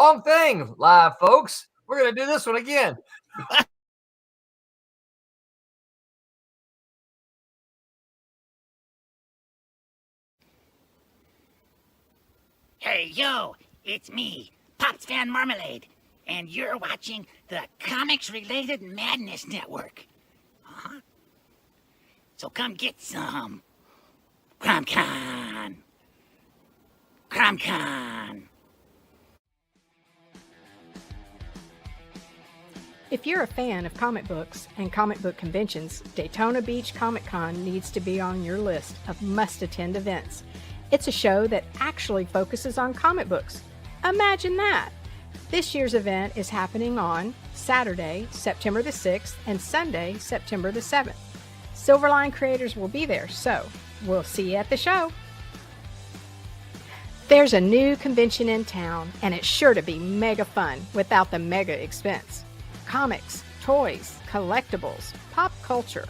Wrong thing, live folks. We're going to do this one again. Hey, yo, it's me, Pops Fan Marmalade, and you're watching the Comics-Related Madness Network. Huh? So come get some. CromCon. CromCon. If you're a fan of comic books and comic book conventions, Daytona Beach Comic Con needs to be on your list of must-attend events. It's a show that actually focuses on comic books. Imagine that! This year's event is happening on Saturday, September the 6th, and Sunday, September the 7th. Silverline creators will be there, so we'll see you at the show. There's a new convention in town, and it's sure to be mega fun without the mega expense. Comics, toys, collectibles, pop culture.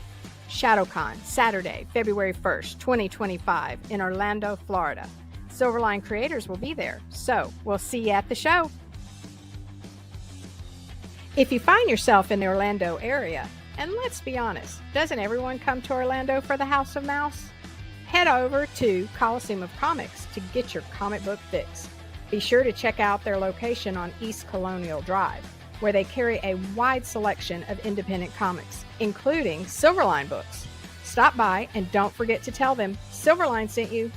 ShadowCon, Saturday, February 1st, 2025 in Orlando, Florida. Silverline creators will be there, so we'll see you at the show. If you find yourself in the Orlando area, and let's be honest, doesn't everyone come to Orlando for the House of Mouse? Head over to Coliseum of Comics to get your comic book fix. Be sure to check out their location on East Colonial Drive, where they carry a wide selection of independent comics, including Silverline books. Stop by and don't forget to tell them Silverline sent you.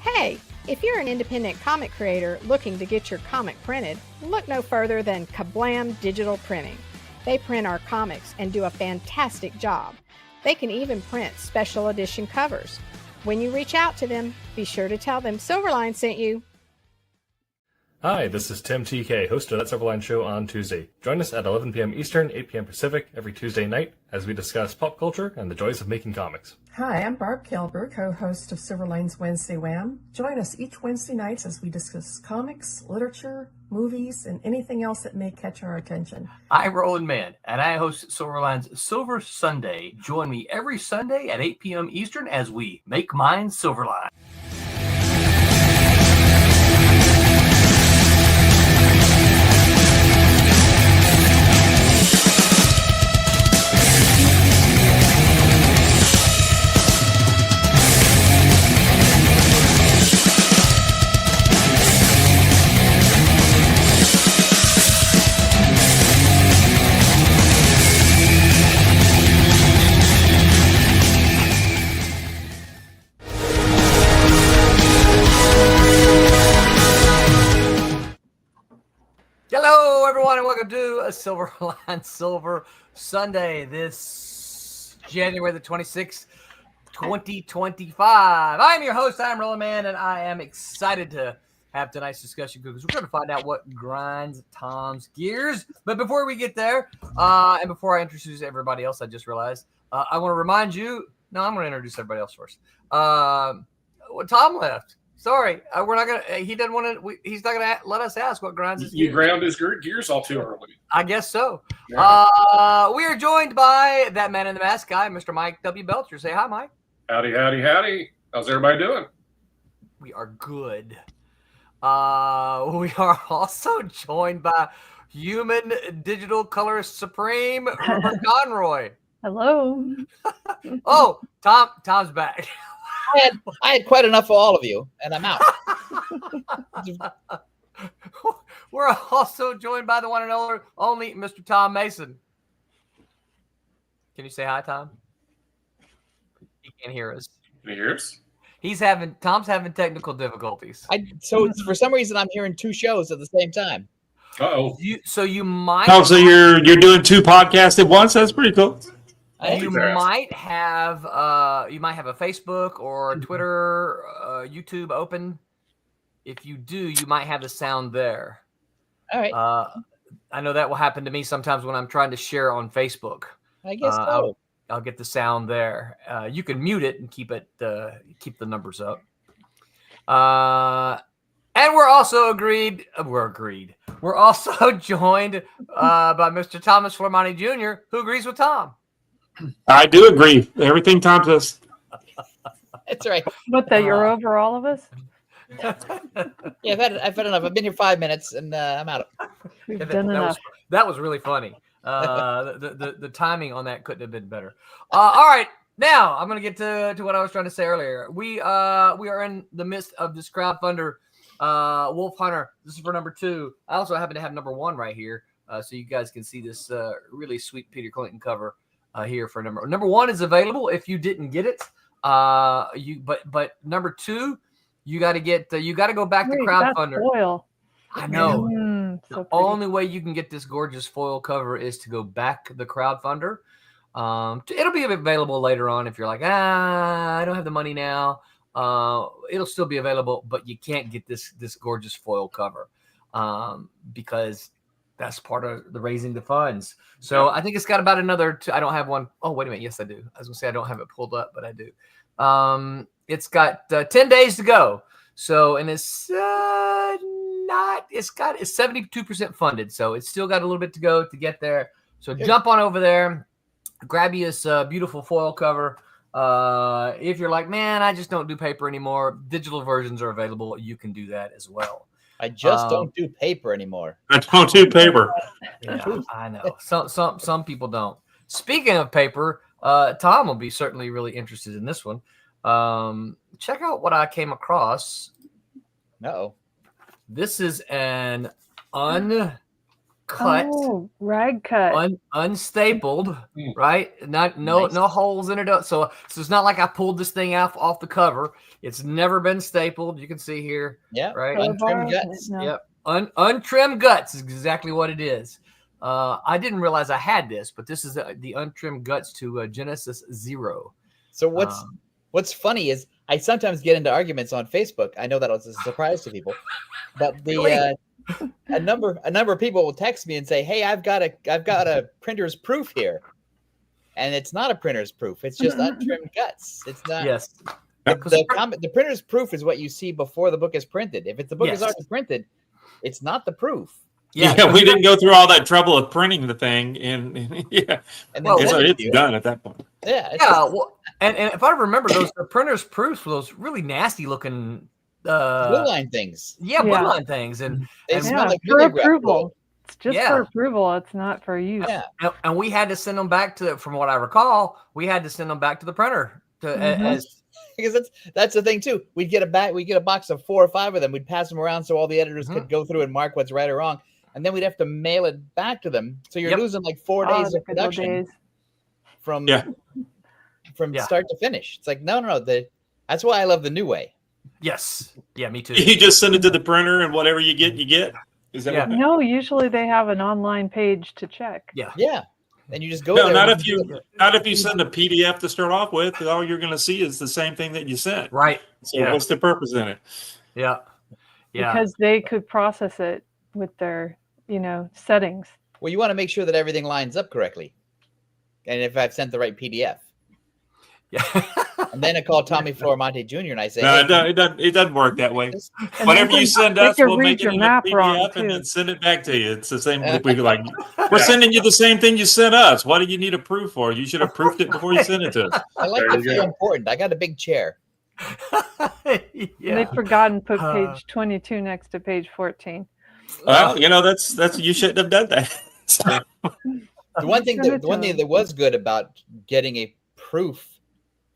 Hey, if you're an independent comic creator looking to get your comic printed, look no further than Kablam Digital Printing. They print our comics and do a fantastic job. They can even print special edition covers. When you reach out to them, be sure to tell them Silverline sent you. Hi, this is Tim TK, host of That Silverline Show on Tuesday. Join us at 11 p.m. Eastern, 8 p.m. Pacific every Tuesday night as we discuss pop culture and the joys of making comics. Hi, I'm Barb Kelber, co-host of Silverline's Wednesday Wham. Join us each Wednesday nights as we discuss comics, literature, movies, and anything else that may catch our attention. I'm Roland Mann, and I host Silverline's Silver Sunday. Join me every Sunday at 8 p.m. Eastern as we make mine Silverline. Hello, everyone, and welcome to a Silverline Silver Sunday this January the 26th, 2025. I'm your host, I'm Roland Mann, and I am excited to have tonight's discussion because we're going to find out what grinds Tom's gears. But before we get there, and before I introduce everybody else, I just realized, I want to remind you, no, I'm going to introduce everybody else first. Tom left. Sorry, we're not gonna. He doesn't want to. He's not gonna let us ask what grinds his gears. You ground his gears all too early. I guess so. Yeah. We are joined by that man in the mask guy, Mr. Mike W. Belcher. Say hi, Mike. Howdy, howdy, howdy. How's everybody doing? We are good. We are also joined by human digital colorist supreme, Robert Conroy. Hello. Oh, Tom's back. I had quite enough of all of you, and I'm out. We're also joined by the one and only Mr. Tom Mason. Can you say hi, Tom? He can't hear us. Can you hear us? Tom's having technical difficulties. So for some reason, I'm hearing two shows at the same time. Uh-oh. You might. Oh, so you're doing two podcasts at once? That's pretty cool. You might have a Facebook or Twitter, YouTube open. If you do, you might have the sound there. All right. I know that will happen to me sometimes when I'm trying to share on Facebook. I guess so. I'll get the sound there. You can mute it and keep the numbers up. And we're also agreed. We're also joined by Mr. Thomas Flamani Jr., who agrees with Tom. I do agree. Everything Tom says. It's all right. What, that you're over all of us? Yeah, I've had enough. I've been here 5 minutes, and I'm out. We've Yeah, done enough. that was really funny. The timing on that couldn't have been better. All right, now I'm gonna get to what I was trying to say earlier. We are in the midst of this crowdfunder, Wolf Hunter. This is for number 2. I also happen to have number 1 right here, so you guys can see this really sweet Peter Clinton cover here for number 1 is available if you didn't get it. But number 2, you got to go back to crowdfunder. That's foil. I know. So The pretty. only way you can get this gorgeous foil cover is to go back the crowdfunder. It'll be available later on if you're like, I don't have the money now. It'll still be available, but you can't get this gorgeous foil cover because that's part of the raising the funds. So I think it's got about another. I don't have one. Oh, wait a minute. Yes, I do. I was gonna say I don't have it pulled up, but I do. It's got 10 days to go. So, and it's 72% funded. So it's still got a little bit to go to get there. So jump on over there, grab you this beautiful foil cover. If you're like, man, I just don't do paper anymore, digital versions are available. You can do that as well. I just don't do paper anymore. I don't do paper. Yeah, I know. Some people don't. Speaking of paper, Tom will be certainly really interested in this one. Check out what I came across. Uh-oh. This is an uncut, rag cut, unstapled, right? No holes in it. So it's not like I pulled this thing off the cover. It's never been stapled. You can see here. Yeah. Right. Untrimmed guts. No. Yep. Untrimmed guts is exactly what it is. I didn't realize I had this, but this is the untrimmed guts to Genesis 0. So what's funny is I sometimes get into arguments on Facebook. I know that was a surprise to people, but a number of people will text me and say, "Hey, I've got a printer's proof here," and it's not a printer's proof. It's just untrimmed guts. It's not. Yes. The printer's proof is what you see before the book is printed. If the book is already printed, it's not the proof. Yeah, we didn't go through all that trouble of printing the thing, and And then it's done at that point. Yeah. Well, and if I remember, the printer's proofs were those really nasty looking blue line things. Yeah, blue line things, and they smell like for vinegar. approval. It's just for approval. It's not for use. Yeah. And we had to send them back from what I recall, we had to send them back to the printer because that's the thing too. We'd get a box of 4 or 5 of them. We'd pass them around so all the editors could go through and mark what's right or wrong. And then we'd have to mail it back to them. So you're losing like 4 days of production from start to finish. It's like, no. That's why I love the new way. Yes. Yeah, me too. You just send it to the printer, and whatever you get, you get. Is that what? No, usually they have an online page to check. Yeah. Yeah. And you just go No, there. not if you send a PDF to start off with. All you're going to see is the same thing that you sent. Right. So what's the purpose in it? Yeah. Yeah. Because they could process it with their settings. Well, you want to make sure that everything lines up correctly. And if I've sent the right PDF. Yeah. And then I call Tommy Flormonte Jr. and I say, No, it doesn't work that way. And Whatever you send us, we'll make it in a map wrong, PDF and too. then send it back to you. It's the same. We're sending you the same thing you sent us. What do you need a proof for? You should have proofed it before you sent it to us. I like to feel important. I got a big chair. They've forgotten to put page 22 next to page 14. Well, that's you shouldn't have done that. The one thing that was good about getting a proof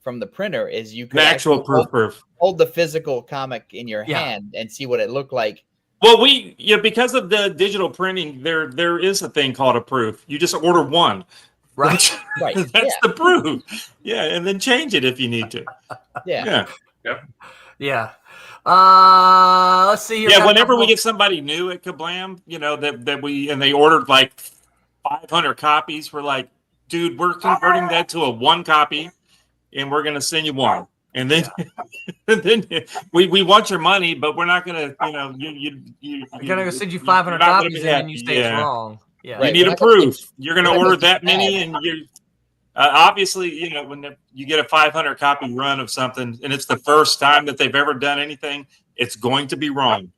from the printer is you could actual proof. Hold the physical comic in your hand and see what it looked like. Well, because of the digital printing, there is a thing called a proof. You just order one. Right. Right. That's the proof. Yeah, and then change it if you need to. Yeah. Yeah. Let's see here. Yeah, whenever we get somebody new at Kablam, that they ordered like 500 copies, we're like, dude, we're converting that to a 1 copy, and we're gonna send you one. And then, and then we want your money, but we're not gonna, you're gonna send you 500 copies, and then you say it's wrong. Yeah, you need a proof. You're gonna order that many, and you obviously, when you get a 500 copy run of something, and it's the first time that they've ever done anything, it's going to be wrong.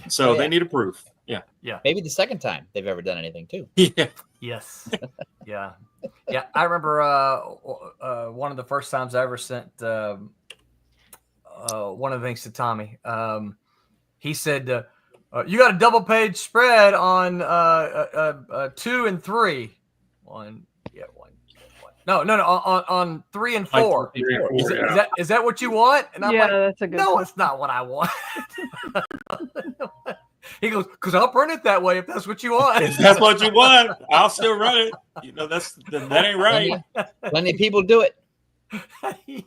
So they need a proof. Yeah. Yeah. Maybe the second time they've ever done anything too. Yeah. Yes. Yeah. Yeah. I remember one of the first times I ever sent one of the things to Tommy. He said, "You got a double page spread on 2 and 3." One. No, on 3 and 4. Three and four, Is that what you want? And I'm Yeah, like, that's a good no, one. it's not what I want. He goes, because I'll print it that way if that's what you want. If that's what you want, I'll still run it. That ain't right. Plenty of people do it.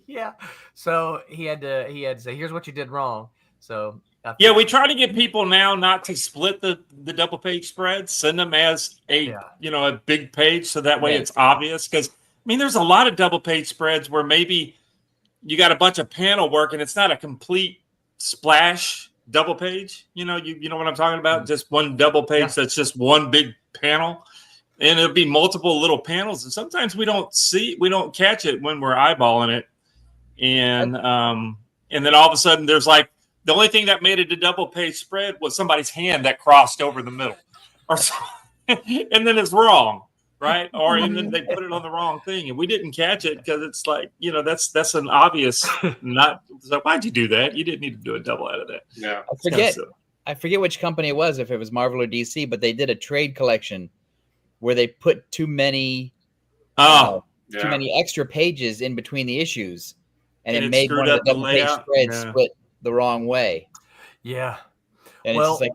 Yeah. So he had to say, here's what you did wrong. So Yeah, we try to get people now not to split the double page spreads. Send them as a big page, so that way it's obvious. Because there's a lot of double page spreads where maybe you got a bunch of panel work and it's not a complete splash double page. You know what I'm talking about? Just one double page that's just one big panel, and it'll be multiple little panels. And sometimes we don't catch it when we're eyeballing it, and then all of a sudden there's like the only thing that made it a double page spread was somebody's hand that crossed over the middle, or and then it's wrong. Right. And then they put it on the wrong thing and we didn't catch it because it's like, that's an obvious not. So why'd you do that? You didn't need to do a double out of that. Yeah. I forget which company it was, if it was Marvel or DC, but they did a trade collection where they put too many extra pages in between the issues, and it made one of the double page spreads split the wrong way. Yeah. And it's just like,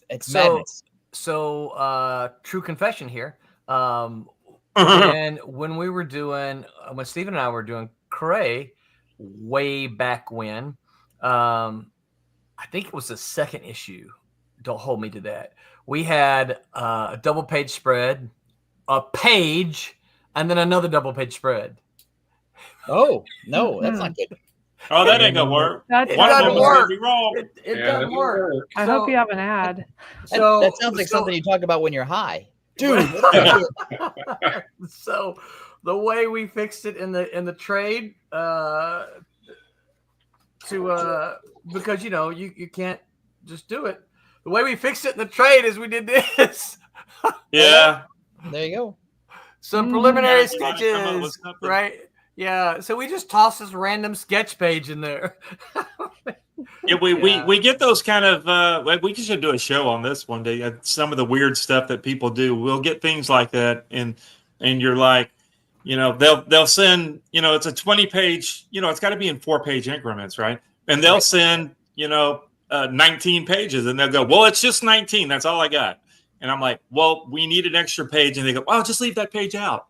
it's madness. So true confession here. And when we were doing, when Stephen and I were doing Cray way back when, I think it was the second issue. Don't hold me to that. We had a double page spread, a page, and then another double page spread. Oh, no, that's not good. Oh, that ain't gonna work. It doesn't work. It doesn't work. I hope you have an ad. So that sounds like something you talk about when you're high. Dude. So the way we fixed it in the trade, because you can't just do it. The way we fixed it in the trade is we did this. Yeah. There you go. Some preliminary sketches, right? Yeah. So we just tossed this random sketch page in there. Yeah, we get those kind of. We should do a show on this one day. Some of the weird stuff that people do. We'll get things like that, and you're like, they'll send. It's a 20-page. It's got to be in 4-page increments, right? And they'll send 19 pages, and they'll go, well, it's just 19. That's all I got. And I'm like, well, we need an extra page, and they go, well, just leave that page out.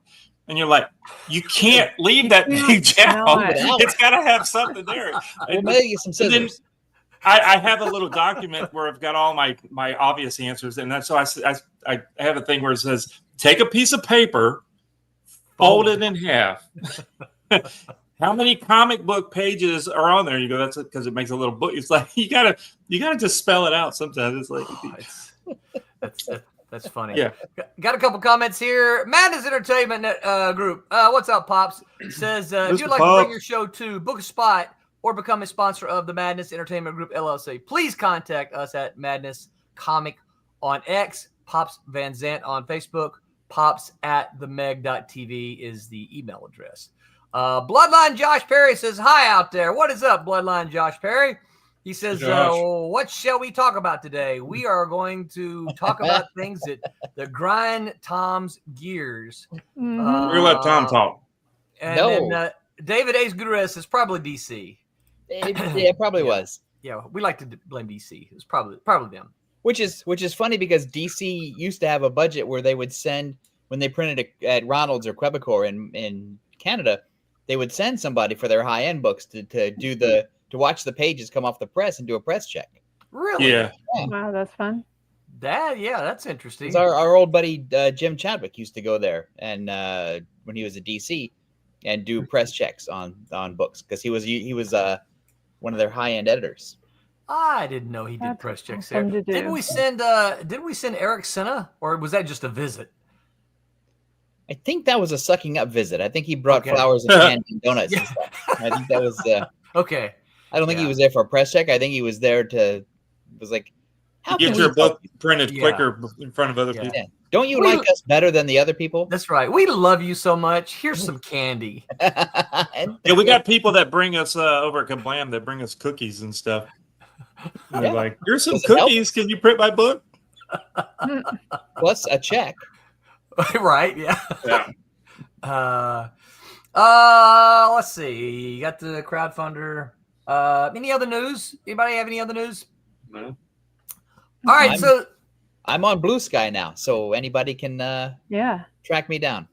And you're like, you can't leave that page out. It's got to have something there. We'll make you some scissors. I have a little document where I've got all my obvious answers, and that's so I have a thing where it says, take a piece of paper, fold it in half. How many comic book pages are on there? You go, that's because it makes a little book. It's like you gotta just spell it out. Sometimes it's like that's funny. Yeah. Got a couple comments here. Madness Entertainment Group. What's up, Pops? Says, if you'd like to bring your show to book a spot or become a sponsor of the Madness Entertainment Group, LLC, please contact us at Madness Comic on X, Pops Van Zant on Facebook, pops@themeg.tv is the email address. Bloodline Josh Perry says, hi out there. What is up, Bloodline Josh Perry? He says, what shall we talk about today? We are going to talk about things that grind Tom's gears. Mm-hmm. We're going to let Tom talk. And then David Ace Gutierrez is probably DC. It probably was. Yeah, we like to blame DC. It's probably them. Which is funny because DC used to have a budget where they would send, when they printed it at Ronald's or Quebecor in Canada, they would send somebody for their high-end books to watch the pages come off the press and do a press check. Really? Yeah. Wow, that's fun. That's interesting. Our old buddy Jim Chadwick used to go there, and when he was at DC, and do press checks on books because he was one of their high-end editors. I didn't know he did press checks there. awesome to do. Didn't we send Eric Senna, or was that just a visit? I think that was a sucking up visit. I think he brought flowers and candy and donuts and stuff. I think that was okay. I don't think he was there for a press check. I think he was there to how get can your we book printed quicker in front of other people. Yeah. Don't you like us better than the other people? That's right. We love you so much. Here's some candy. Yeah, we got people that bring us over at Kablam that bring us cookies and stuff. They're Yeah. like, here's some Does it help? cookies. Can you print my book? Plus a check. Right? Yeah. Yeah. Let's see. You got the crowdfunder. Any other news? Anybody have any other news? No. All right. So I'm on Blue Sky now, so anybody can Yeah. track me down.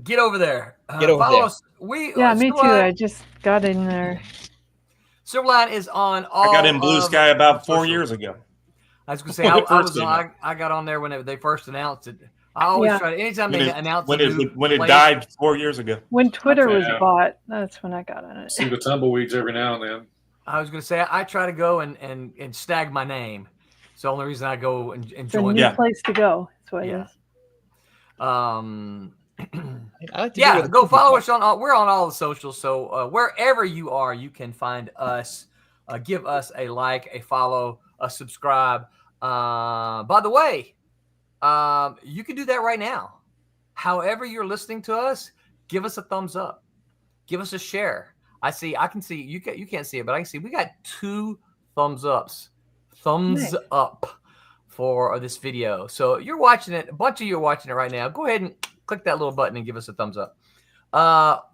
get over there. Get over follow there. us. We Yeah, me too. Silverline- I just got in there. Silverline is on all. I got in Blue of Sky about 4 social- years ago. I was going to say When I it first was came on, I got on there when they first announced it. I always Yeah. try to anytime When they it, announce when a it, new when it place- died 4 years ago. When Twitter was Yeah. bought, that's when I got on it. See the tumbleweeds every now and then. I was going to say I try to go and snag my name. It's the only reason I go and It's a join. new Yeah. place to go. That's what it Yeah. is. I like to do Yeah, where the go cookies follow are. us on all. We're on all the socials, so wherever you are, you can find us. Give us a like, a follow, a subscribe. By the way, you can do that right now. However you're listening to us, give us a thumbs up. Give us a share. I can see you can't see it, but I can see we got 2 thumbs ups. Thumbs Nice. up for this video. So you're watching it. A bunch of you are watching it right now. Go ahead and click that little button and give us a thumbs up.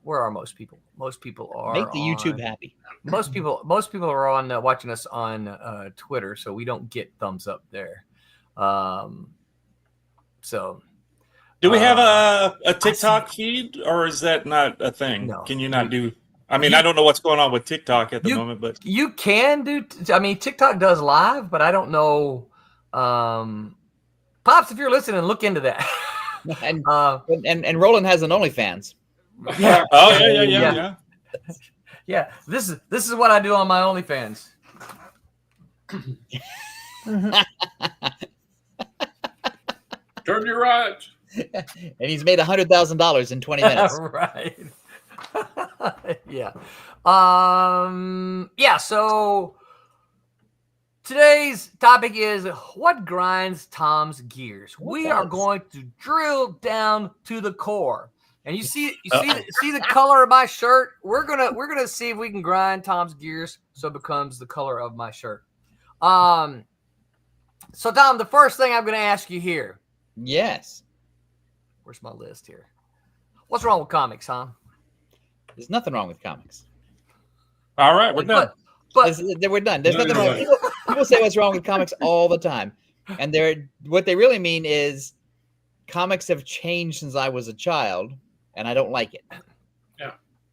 Where are most people? Most people are Make the YouTube on- happy. Most people are on watching us on Twitter, so we don't get thumbs up there. So Do we have a TikTok feed, or is that not a thing? No. Can you not do? I mean, I don't know what's going on with TikTok at the moment, but you can do. I mean, TikTok does live, but I don't know. Pops, if you're listening, look into that. And and Roland has an OnlyFans. Yeah. oh yeah. Yeah, this is what I do on my OnlyFans. Turn your right. And he's made $100,000 in 20 minutes. Right. Yeah. Yeah, so today's topic is what grinds Tom's gears. We are going to drill down to the core. And you see the color of my shirt? We're gonna see if we can grind Tom's gears so it becomes the color of my shirt. So Tom, the first thing I'm gonna ask you here. Yes. Where's my list here? What's wrong with comics, Tom? There's nothing wrong with comics. All right, we're done. But We're done. There's No, nothing you're wrong. right. People say what's wrong with comics all the time. And what they really mean is comics have changed since I was a child, and I don't like it. Yeah.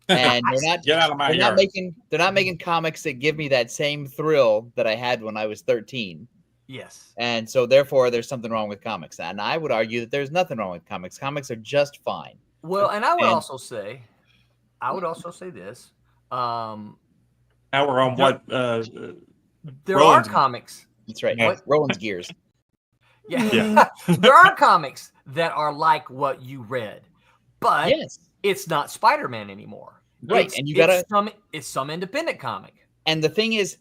And Get out of my they're not yard. they're not making comics that give me that same thrill that I had when I was 13. yes. And so therefore there's something wrong with comics. And I would argue that there's nothing wrong with comics. Comics are just fine. Well, and I would And- also say this. Now we're on what? There Roland's- are comics. That's right. What? Roland's gears. Yeah. Yeah. There are comics that are like what you read, but Yes. it's not Spider-Man anymore. Right, It's, and you gotta- it's some independent comic. And the thing is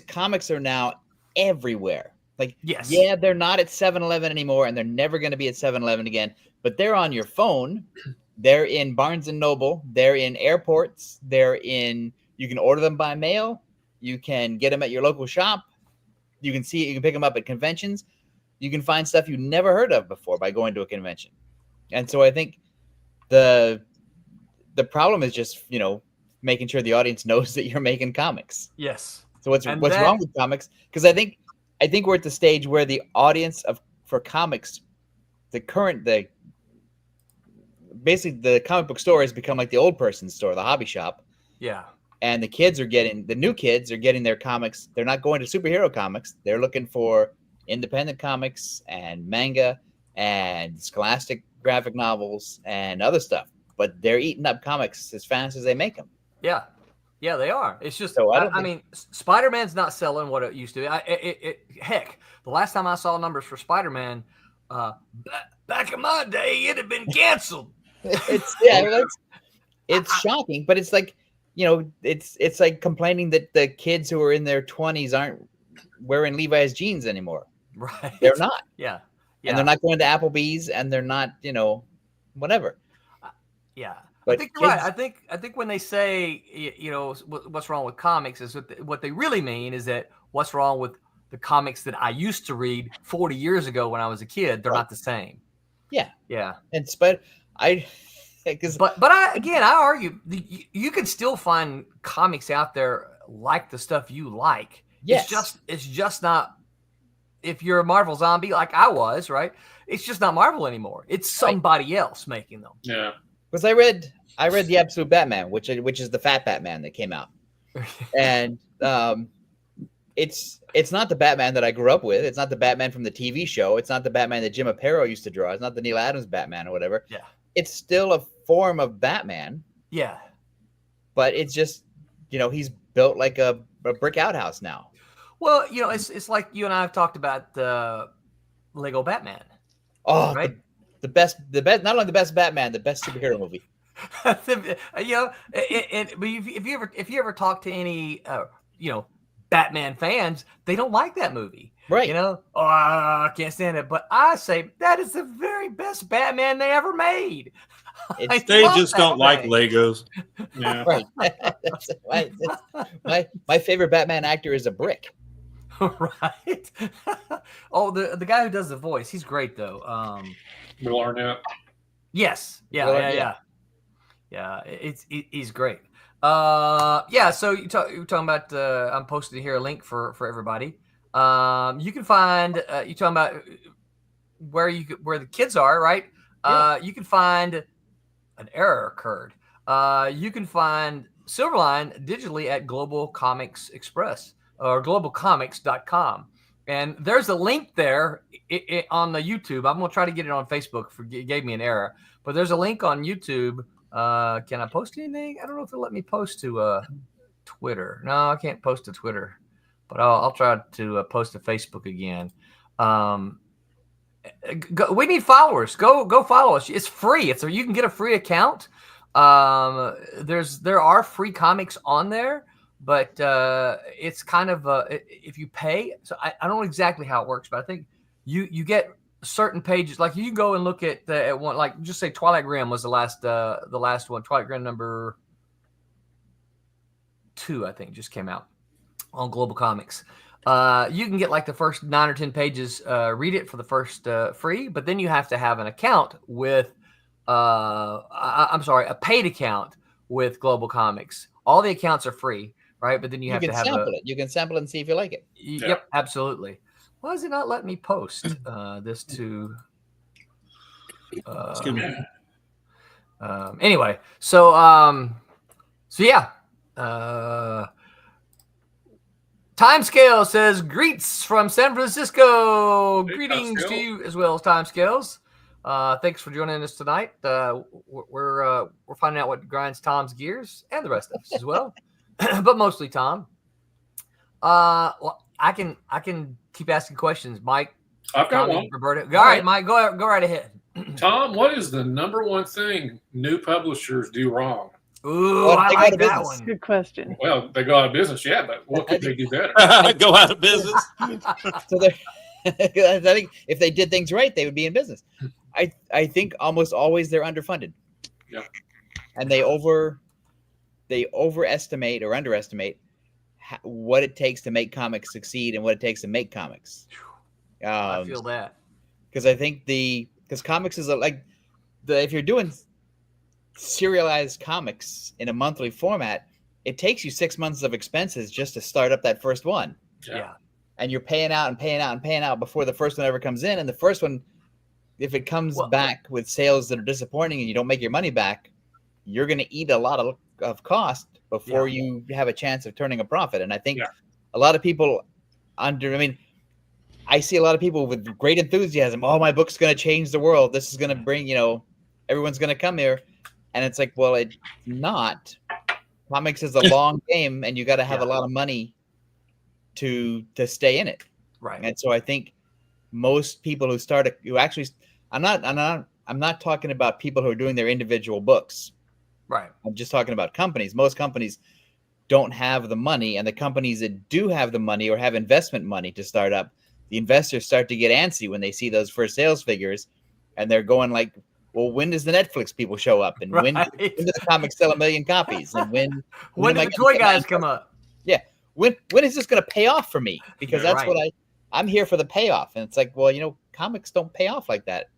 comics are now everywhere. Like, Yes. yeah, they're not at 7-Eleven anymore, and they're never going to be at 7-Eleven again, but they're on your phone. They're in Barnes & Noble. They're in airports. You can order them by mail. You can get them at your local shop. You can pick them up at conventions. You can find stuff you never heard of before by going to a convention. And so I think the problem is just, making sure the audience knows that you're making comics. Yes. So what's And wrong with comics? Because I think we're at the stage where the audience for comics, basically the comic book store has become like the old person's store, the hobby shop, Yeah. and the new kids are getting their comics. They're not going to superhero comics. They're looking for independent comics and manga and scholastic graphic novels and other stuff. But they're eating up comics as fast as they make them. Yeah. Yeah, they are. It's just, So I mean, Spider-Man's not selling what it used to. Heck, the last time I saw numbers for Spider-Man, back in my day, it'd have been canceled. It's shocking, but it's like, it's like complaining that the kids who are in their 20s aren't wearing Levi's jeans anymore. Right. They're not. Yeah. and they're not going to Applebee's, and they're not, whatever. Yeah. But I think you're right. I think when they say, what's wrong with comics is what they really mean is that what's wrong with the comics that I used to read 40 years ago when I was a kid. They're not the same. Yeah. Yeah. But I argue you can still find comics out there like the stuff you like. Yes. It's just not, if you're a Marvel zombie like I was, right? It's just not Marvel anymore. It's somebody else making them. Yeah. Because I read the Absolute Batman, which is the Fat Batman that came out, and it's not the Batman that I grew up with. It's not the Batman from the TV show. It's not the Batman that Jim Aparo used to draw. It's not the Neil Adams Batman or whatever. Yeah. It's still a form of Batman. Yeah. But it's just, he's built like a brick outhouse now. Well, it's like you and I have talked about the Lego Batman. Oh, right. The best, not only the best Batman, the best superhero movie. But if you ever talk to any, Batman fans, they don't like that movie. Right. I can't stand it. But I say that is the very best Batman they ever made. They just don't like Legos. Yeah. Right. My favorite Batman actor is a brick. Right. Oh, the guy who does the voice, he's great though. Will Arnett. Yes. Yeah. Will Yeah. Arnett. Yeah. He's great. Yeah. So you're talking about. I'm posting here a link for everybody. You can find. You're talking about where the kids are, right? You can find an error occurred. You can find Silverline digitally at Global Comics Express or globalcomics.com. And there's a link there on the YouTube. I'm going to try to get it on Facebook. It gave me an error. But there's a link on YouTube. Can I post anything? I don't know if it'll let me post to Twitter. No, I can't post to Twitter. But I'll try to post to Facebook again. We need followers. Go follow us. It's free. You can get a free account. There are free comics on there. But it's kind of if you pay. So I don't know exactly how it works, but I think you get certain pages. Like you can go and look at one. Like just say Twilight Grim was the last one. Twilight Grim number 2, I think, just came out on Global Comics. You can get like the first 9 or 10 pages. Read it for the first free, but then you have to have an account with. A paid account with Global Comics. All the accounts are free. Right, but then you have to have sample it. You can sample it and see if you like it. Yep, absolutely. Why does it not let me post this to? Excuse me. Anyway, so yeah. Timescale says greets from San Francisco. Hey, Greetings Timescale. to you as well as Timescales. Thanks for joining us tonight. We're finding out what grinds Tom's gears and the rest of us as well. But mostly Tom. Well, I can keep asking questions, Mike. I've got Tommy, one. Roberto. All right, Mike, go right ahead. Tom, what is the number one thing new publishers do wrong? Ooh, Well, I they go like out of that business. one. Good question. Well, they go out of business, yeah, but what could they do better? Go out of business. So I think if they did things right, they would be in business. I think almost always they're underfunded. Yeah. And they overestimate or underestimate what it takes to make comics succeed and what it takes to make comics. I feel that. Because I think because comics is if you're doing serialized comics in a monthly format, it takes you 6 months of expenses just to start up that first one. Yeah. And you're paying out and paying out and paying out before the first one ever comes in. And the first one, if it comes back with sales that are disappointing and you don't make your money back, you're going to eat a lot of cost before you have a chance of turning a profit. And I think a lot of people I see a lot of people with great enthusiasm. Oh, my book's going to change the world. This is going to bring, everyone's going to come here. And it's like, well, it's not. Comics is a long game, and you got to have a lot of money to stay in it. Right. And so I think most people I'm not talking about people who are doing their individual books. Right. I'm just talking about companies. Most companies don't have the money, and the companies that do have the money or have investment money to start up the investors start to get antsy when they see those first sales figures, and they're going like, well, when does the Netflix people show up, and when do the comics sell 1 million copies, and when when am I do the gonna toy get my guys come up? Yeah, when is this going to pay off for me? Because Yeah, that's right. what I'm here for, the payoff. And it's like, well, comics don't pay off like that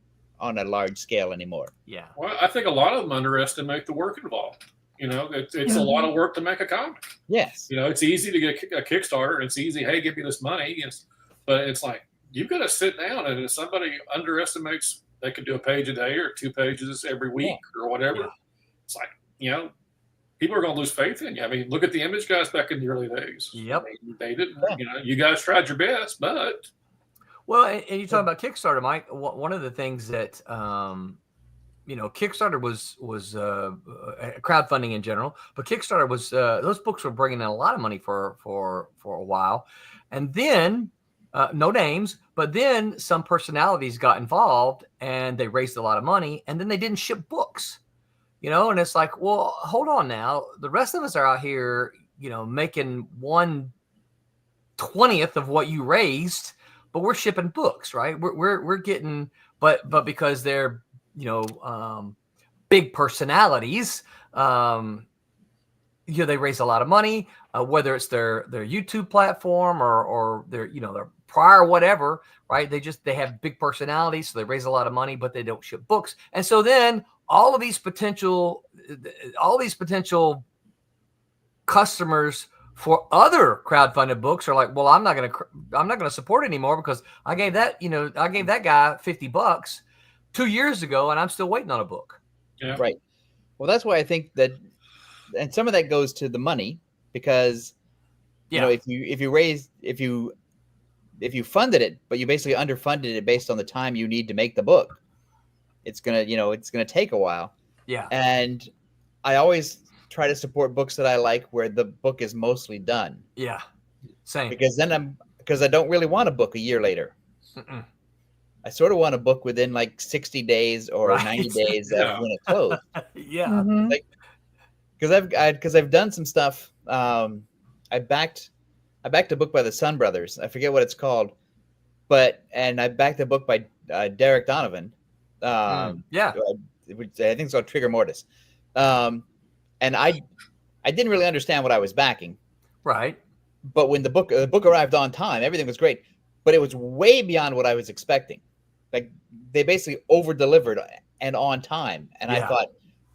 on a large scale anymore. Yeah. Well, I think a lot of them underestimate the work involved. It's a lot of work to make a comic. Yes. It's easy to get a Kickstarter, and it's easy, hey, give me this money. But it's like, you've got to sit down, and if somebody underestimates, they could do a page a day or 2 pages every week or whatever. Yeah. It's like, people are going to lose faith in you. I mean, look at the Image guys back in the early days. Yep. They didn't, you guys tried your best, but. Well, and you talk about Kickstarter, Mike. One of the things that, Kickstarter was crowdfunding in general, but Kickstarter was those books were bringing in a lot of money for a while, and then no names, but then some personalities got involved and they raised a lot of money, and then they didn't ship books, and it's like, well, hold on now, the rest of us are out here, making 1/20th of what you raised, but we're shipping books, right? We're getting, but because they're big personalities, they raise a lot of money, whether it's their YouTube platform or their their prior whatever, right? They have big personalities, so they raise a lot of money, but they don't ship books, and so then all these potential customers for other crowdfunded books are like, well, I'm not gonna support anymore because I gave that guy $50 2 years ago, and I'm still waiting on a book. Yeah. Right. Well, that's why I think that, and some of that goes to the money, because if you funded it, but you basically underfunded it based on the time you need to make the book, it's gonna take a while. Yeah. And I always try to support books that I like where the book is mostly done. Yeah. Same. Because I don't really want a book a year later. Mm-mm. I sort of want a book within like 60 days or Right. 90 days of when it closed. Yeah. Mhm. Because I've done some stuff. I backed a book by the Sun Brothers. I forget what it's called, and I backed a book by Derek Donovan. Yeah. Which I think it's called Trigger Mortis. And I didn't really understand what I was backing. Right. But when the book arrived on time, everything was great. But it was way beyond what I was expecting. Like, they basically over-delivered and on time. And I thought,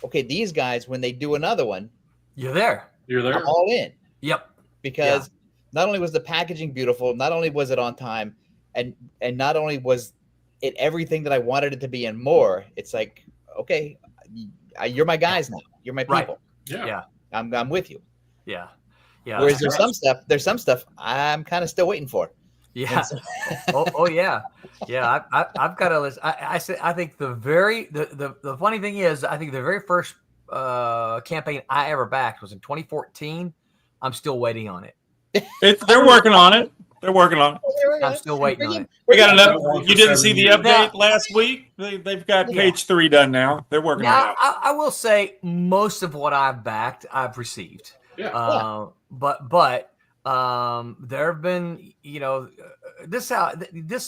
okay, these guys, when they do another one, You're there. I'm all in. Yep. Because not only was the packaging beautiful, not only was it on time, and not only was it everything that I wanted it to be and more, it's like, okay, you're my guys now. You're my people. Right. Yeah. I'm with you. Yeah. Yeah. Whereas there's some stuff I'm kind of still waiting for. Yeah. Yeah. Yeah. I've got a list. I think the funny thing is, I think the very first campaign I ever backed was in 2014. I'm still waiting on it. They're working on it. They're working on it. I'm still waiting on it. We got enough. You didn't see the update last week? They've got page 3 done now. They're working on it. I will say most of what I've backed, I've received. Yeah. But there have been, this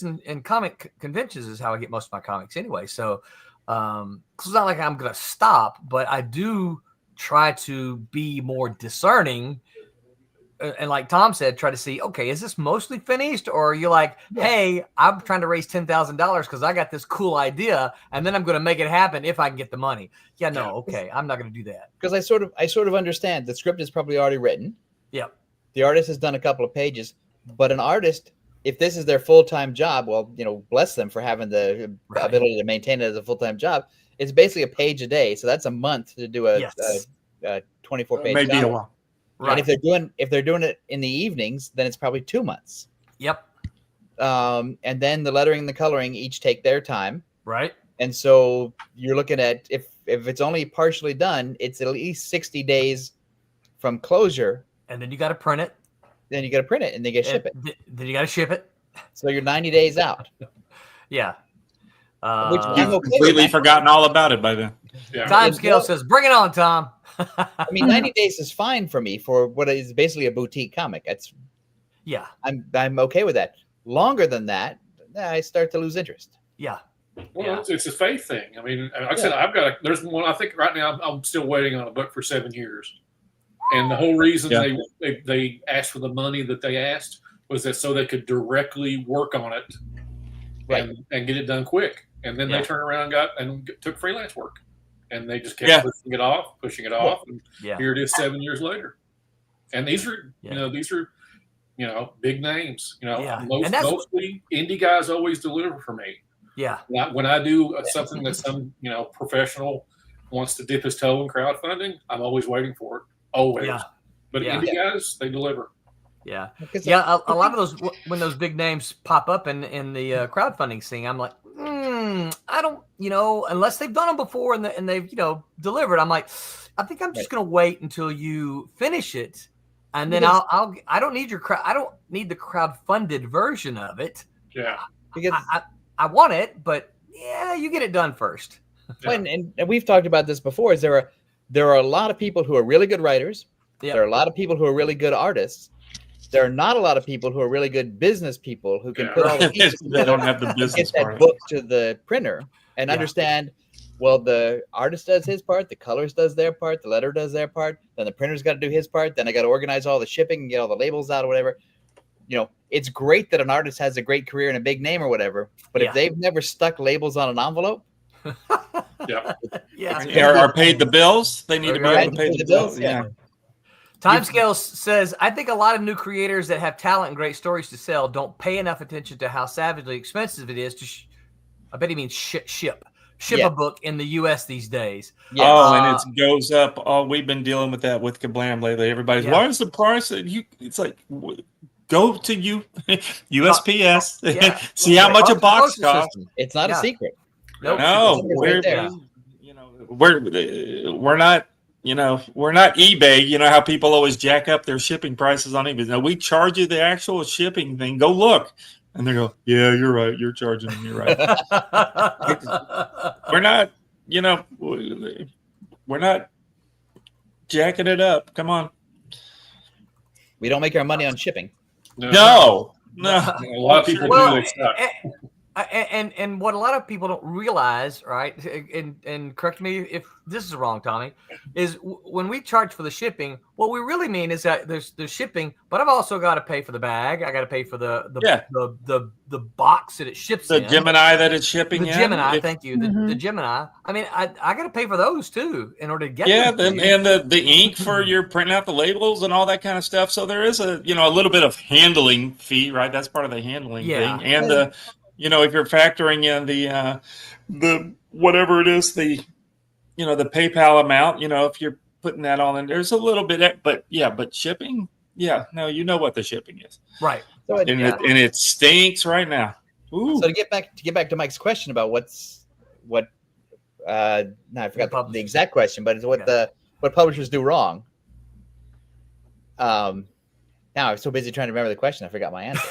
in comic conventions is how I get most of my comics anyway. So it's not like I'm going to stop, but I do try to be more discerning. And like Tom said, try to see, okay, is this mostly finished? Or are you like, hey, I'm trying to raise $10,000 because I got this cool idea, and then I'm going to make it happen if I can get the money. Yeah, no, okay, I'm not going to do that. Because I sort of understand the script is probably already written. Yep. The artist has done a couple of pages, but an artist, if this is their full-time job, well, bless them for having the ability to maintain it as a full-time job. It's basically a page a day, so that's a month to do a 24-page Maybe job. a while. Right. And if they're doing it in the evenings, then it's probably 2 months. Yep. And then the lettering and the coloring each take their time. Right. And so you're looking at, if it's only partially done, it's at least 60 days from closure. And then you got to print it. Then you got to print it, and then you got to ship it. Then you got to ship it. So you're 90 days out. Yeah. Which You've completely forgotten all about it by then. Yeah. Time scale says, bring it on, Tom. I mean, 90 days is fine for me for what is basically a boutique comic. I'm okay with that. longer than that, I start to lose interest. Yeah. Well, it's a faith thing. I mean, like I said, there's one. I think right now I'm still waiting on a book for 7 years, and the whole reason they asked for the money that they asked was that so they could directly work on it, and get it done quick. And then they turned around and took freelance work, and they just kept pushing it off, and here it is 7 years later. And these are big names. Mostly indie guys always deliver for me. Yeah. When I do something that some professional wants to dip his toe in crowdfunding, I'm always waiting for it. Always. Yeah. But indie guys, they deliver. Yeah. Yeah. A lot of those, when those big names pop up in the crowdfunding scene, I'm like, I don't, unless they've done them before and they've, delivered, I'm like, I think I'm just going to wait until you finish it. And then I don't need I don't need the crowdfunded version of it. Yeah. Because I want it, but you get it done first. And we've talked about this before. Is there are a lot of people who are really good writers. Yep. There are a lot of people who are really good artists. There are not a lot of people who are really good business people who can put all the pieces they don't have the business get that book to the printer and understand. Well, the artist does his part, the colorist does their part, the letter does their part, then the printer's got to do his part, then I got to organize all the shipping and get all the labels out or whatever. It's great that an artist has a great career and a big name or whatever, but if they've never stuck labels on an envelope, are paid the bills, they need to be able to pay the bills. Yeah. Timescales says, I think a lot of new creators that have talent and great stories to sell don't pay enough attention to how savagely expensive it is to I bet he means ship a book in the U.S. these days. And it goes up. We've been dealing with that with Kablam lately. Everybody's, why is the price? It's like, go to USPS, see how much a box costs. It's not a secret. No, we're not. We're not eBay. How people always jack up their shipping prices on eBay. No, we charge you the actual shipping thing. Go look. And they go, yeah, you're right. You're charging them. You're right. We're not, we're not jacking it up. Come on. We don't make our money on shipping. No. A lot of people do this stuff. And what a lot of people don't realize, right? And correct me if this is wrong, Tommy, is when we charge for the shipping, what we really mean is that there's shipping, but I've also got to pay for the bag. I got to pay for the box that it ships in. The Gemini that it's shipping. The Gemini, thank you. The Gemini. I mean, I got to pay for those too in order to get. Yeah, and the ink for your printing out the labels and all that kind of stuff. So there is a little bit of handling fee, right? That's part of the handling thing, and the. If you're factoring in the whatever it is, the PayPal amount, if you're putting that all in, there's a little bit, but shipping, what the shipping is, right? And it stinks right now. Ooh. So to get back to Mike's question about I forgot the exact question, but it's what publishers do wrong. Now I'm so busy trying to remember the question, I forgot my answer.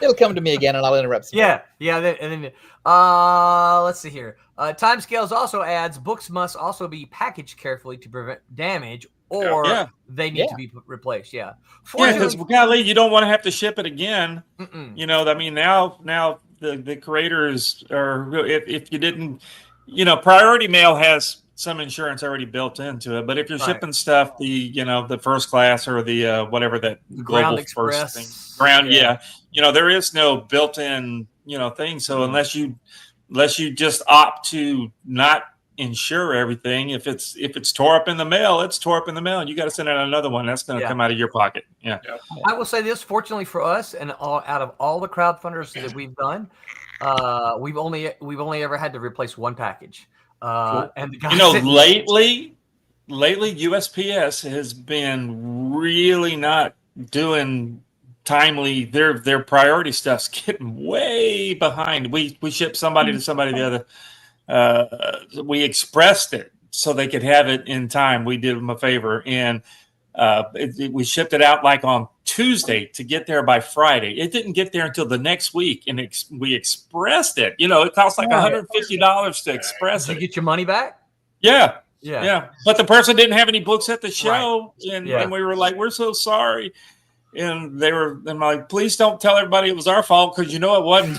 It'll come to me again, and I'll interrupt. And then let's see here. Timescales also adds books must also be packaged carefully to prevent damage, or they need to be replaced. Yeah, because golly, you don't want to have to ship it again. I mean, now the creators are, if you didn't, Priority Mail has some insurance already built into it, but if you're shipping stuff, the first class or the whatever that global first thing, there is no built-in thing. So unless you just opt to not insure everything, if it's tore up in the mail, it's tore up in the mail, and you got to send out another one. That's going to come out of your pocket. Yeah. I will say this: fortunately for us, and out of all the crowdfunders that we've done, we've only ever had to replace one package. And lately USPS has been really not doing timely. Their priority stuff's getting way behind. We shipped somebody to somebody the other. We expressed it so they could have it in time. We did them a favor, and we shipped it out like on Tuesday to get there by Friday. It didn't get there until the next week, and we expressed it. It costs like $150 to express it. Did you get your money back? Yeah. Yeah. But the person didn't have any books at the show, and Yeah. we were like, "We're so sorry." And they were, and like, "Please don't tell everybody it was our fault because you know it wasn't."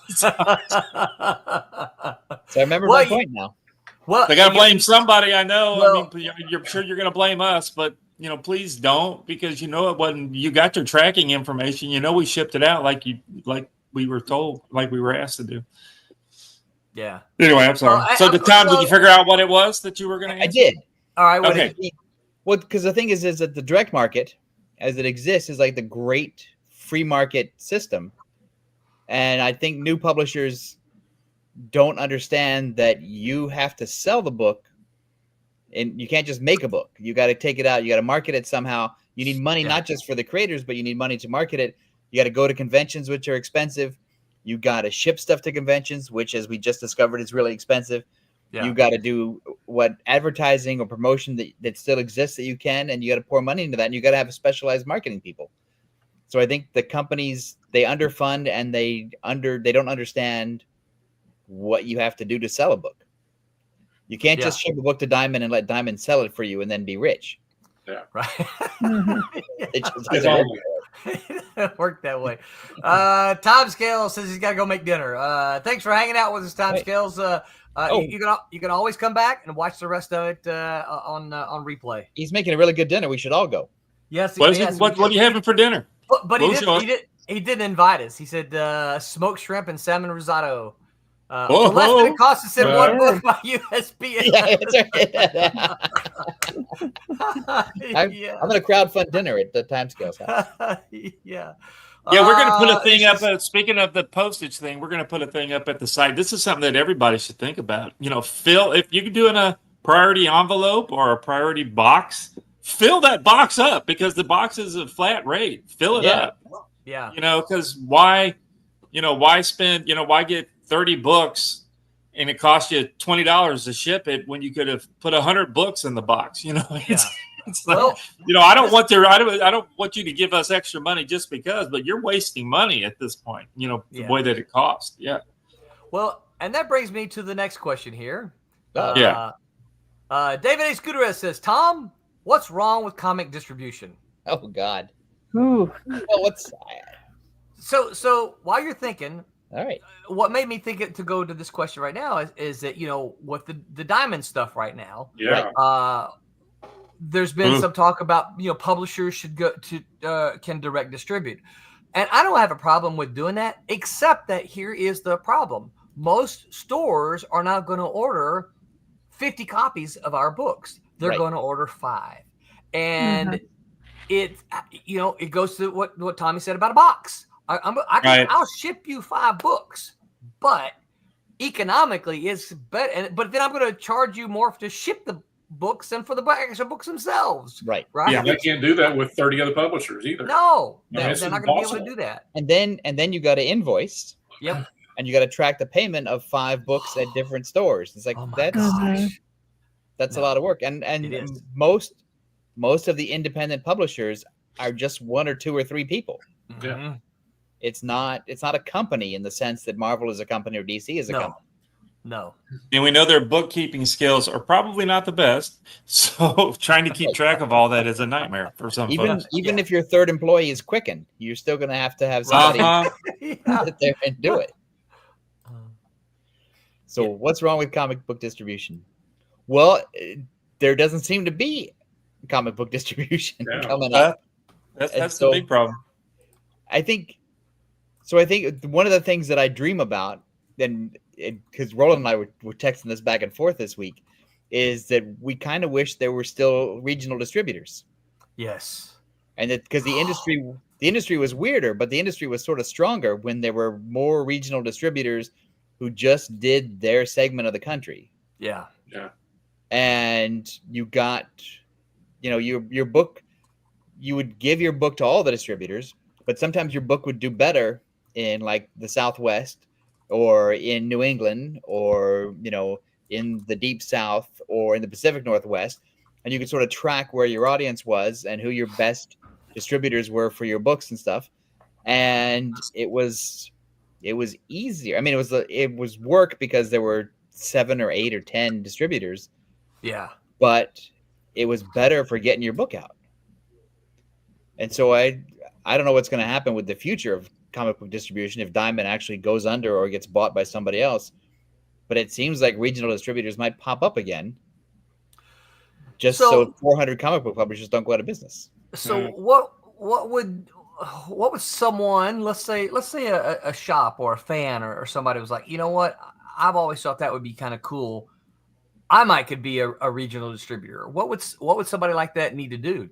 So I remember Well, my point now. Well, They got to blame somebody. I know. Well- I mean, you're sure you're going to blame us, but please don't, because it wasn't. You got your tracking information. We shipped it out like we were told, like we were asked to do. Yeah. Anyway, I'm sorry. So, Tom, did you figure out what it was that you were going to? I did. All right. What Okay. is it? Well, because the thing is that the direct market, as it exists, is like the great free market system, and I think new publishers don't understand that you have to sell the book, and you can't just make a book. You got to take it out. You got to market it somehow. You need money not just for the creators, but you need money to market it. You got to go to conventions, which are expensive. You got to ship stuff to conventions, which, as we just discovered, is really expensive. Yeah. You got to do what advertising or promotion that still exists that you can, and you got to pour money into that, and you got to have specialized marketing people. So I think the companies, they underfund, and they don't understand what you have to do to sell a book. You can't just ship a book to Diamond and let Diamond sell it for you and then be rich. Yeah. Right. It just It's doesn't work. only- It worked that way. Time Scale says he's got to go make dinner. Thanks for hanging out with us, Time Right. Scales. You can always come back and watch the rest of it on replay. He's making a really good dinner. We should all go. Yes. What yes, are you having for dinner? But We'll show up. he didn't invite us. He said smoked shrimp and salmon risotto. Oh, For less than it costs to send one Good. book by USPS. Yeah, that's right. Yeah. I'm going to crowdfund dinner at the Timescales house. Yeah. Yeah, we're going to put a thing it's up. Speaking of the postage thing, we're going to put a thing up at the site. This is something that everybody should think about. Fill, if you can do in a priority envelope or a priority box, fill that box up, because the box is a flat rate. Fill it up. Yeah. Because why spend, why get 30 books and it costs you $20 to ship it when you could have put 100 books in the box? It's Well, I don't want you to give us extra money just because, but you're wasting money at this point, the way that it costs. Yeah. Well, and that brings me to the next question here. Yeah. David A. Scudero says, Tom, what's wrong with comic distribution? Oh, God. Ooh. Well, So while you're thinking, all right. what made me think to go to this question right now is that, with the Diamond stuff right now, Yeah. there's been some talk about, publishers should go to can direct distribute. And I don't have a problem with doing that, except that here is the problem. Most stores are not going to order 50 copies of our books. They're going to order 5. And it goes to what Tommy said about a box. I'll ship you 5 books, but economically it's better. But then I'm going to charge you more to ship the books than for the actual books themselves. Right. Yeah, they can't do that with 30 other publishers either. No, I mean, it's they're not going to be able impossible. to do that. And then you got to invoice. Yep. And you got to track the payment of 5 books at different stores. It's like Oh my that's gosh. that's a No. lot of work. And It is. most of the independent publishers are just 1 or 2 or 3 people. Yeah. Mhm. It's not a company in the sense that Marvel is a company or DC is a No. company. No. And we know their bookkeeping skills are probably not the best. So trying to keep track of all that is a nightmare for some folks. Even if your third employee is Quicken, you're still going to have somebody Yeah. sit there and do it. So what's wrong with comic book distribution? Well, there doesn't seem to be comic book distribution Yeah. coming up. That's so- the big problem. I think one of the things that I dream about, then because Roland and I were texting this back and forth this week, is that we kind of wish there were still regional distributors, Yes. and that because the industry was weirder, but the industry was sort of stronger when there were more regional distributors who just did their segment of the country. Yeah. And you got, your book, you would give your book to all the distributors, but sometimes your book would do better in like the Southwest or in New England or, in the Deep South or in the Pacific Northwest. And you could sort of track where your audience was and who your best distributors were for your books and stuff. And it was easier. I mean, it was work because there were 7 or 8 or 10 distributors. Yeah. but it was better for getting your book out. And so I don't know what's going to happen with the future of comic book distribution if Diamond actually goes under or gets bought by somebody else. But it seems like regional distributors might pop up again, just so 400 comic book publishers don't go out of business. So what would someone, let's say a shop or a fan or somebody was like, you know what, I've always thought that would be kind of cool. I could be a regional distributor. What would somebody like that need to do?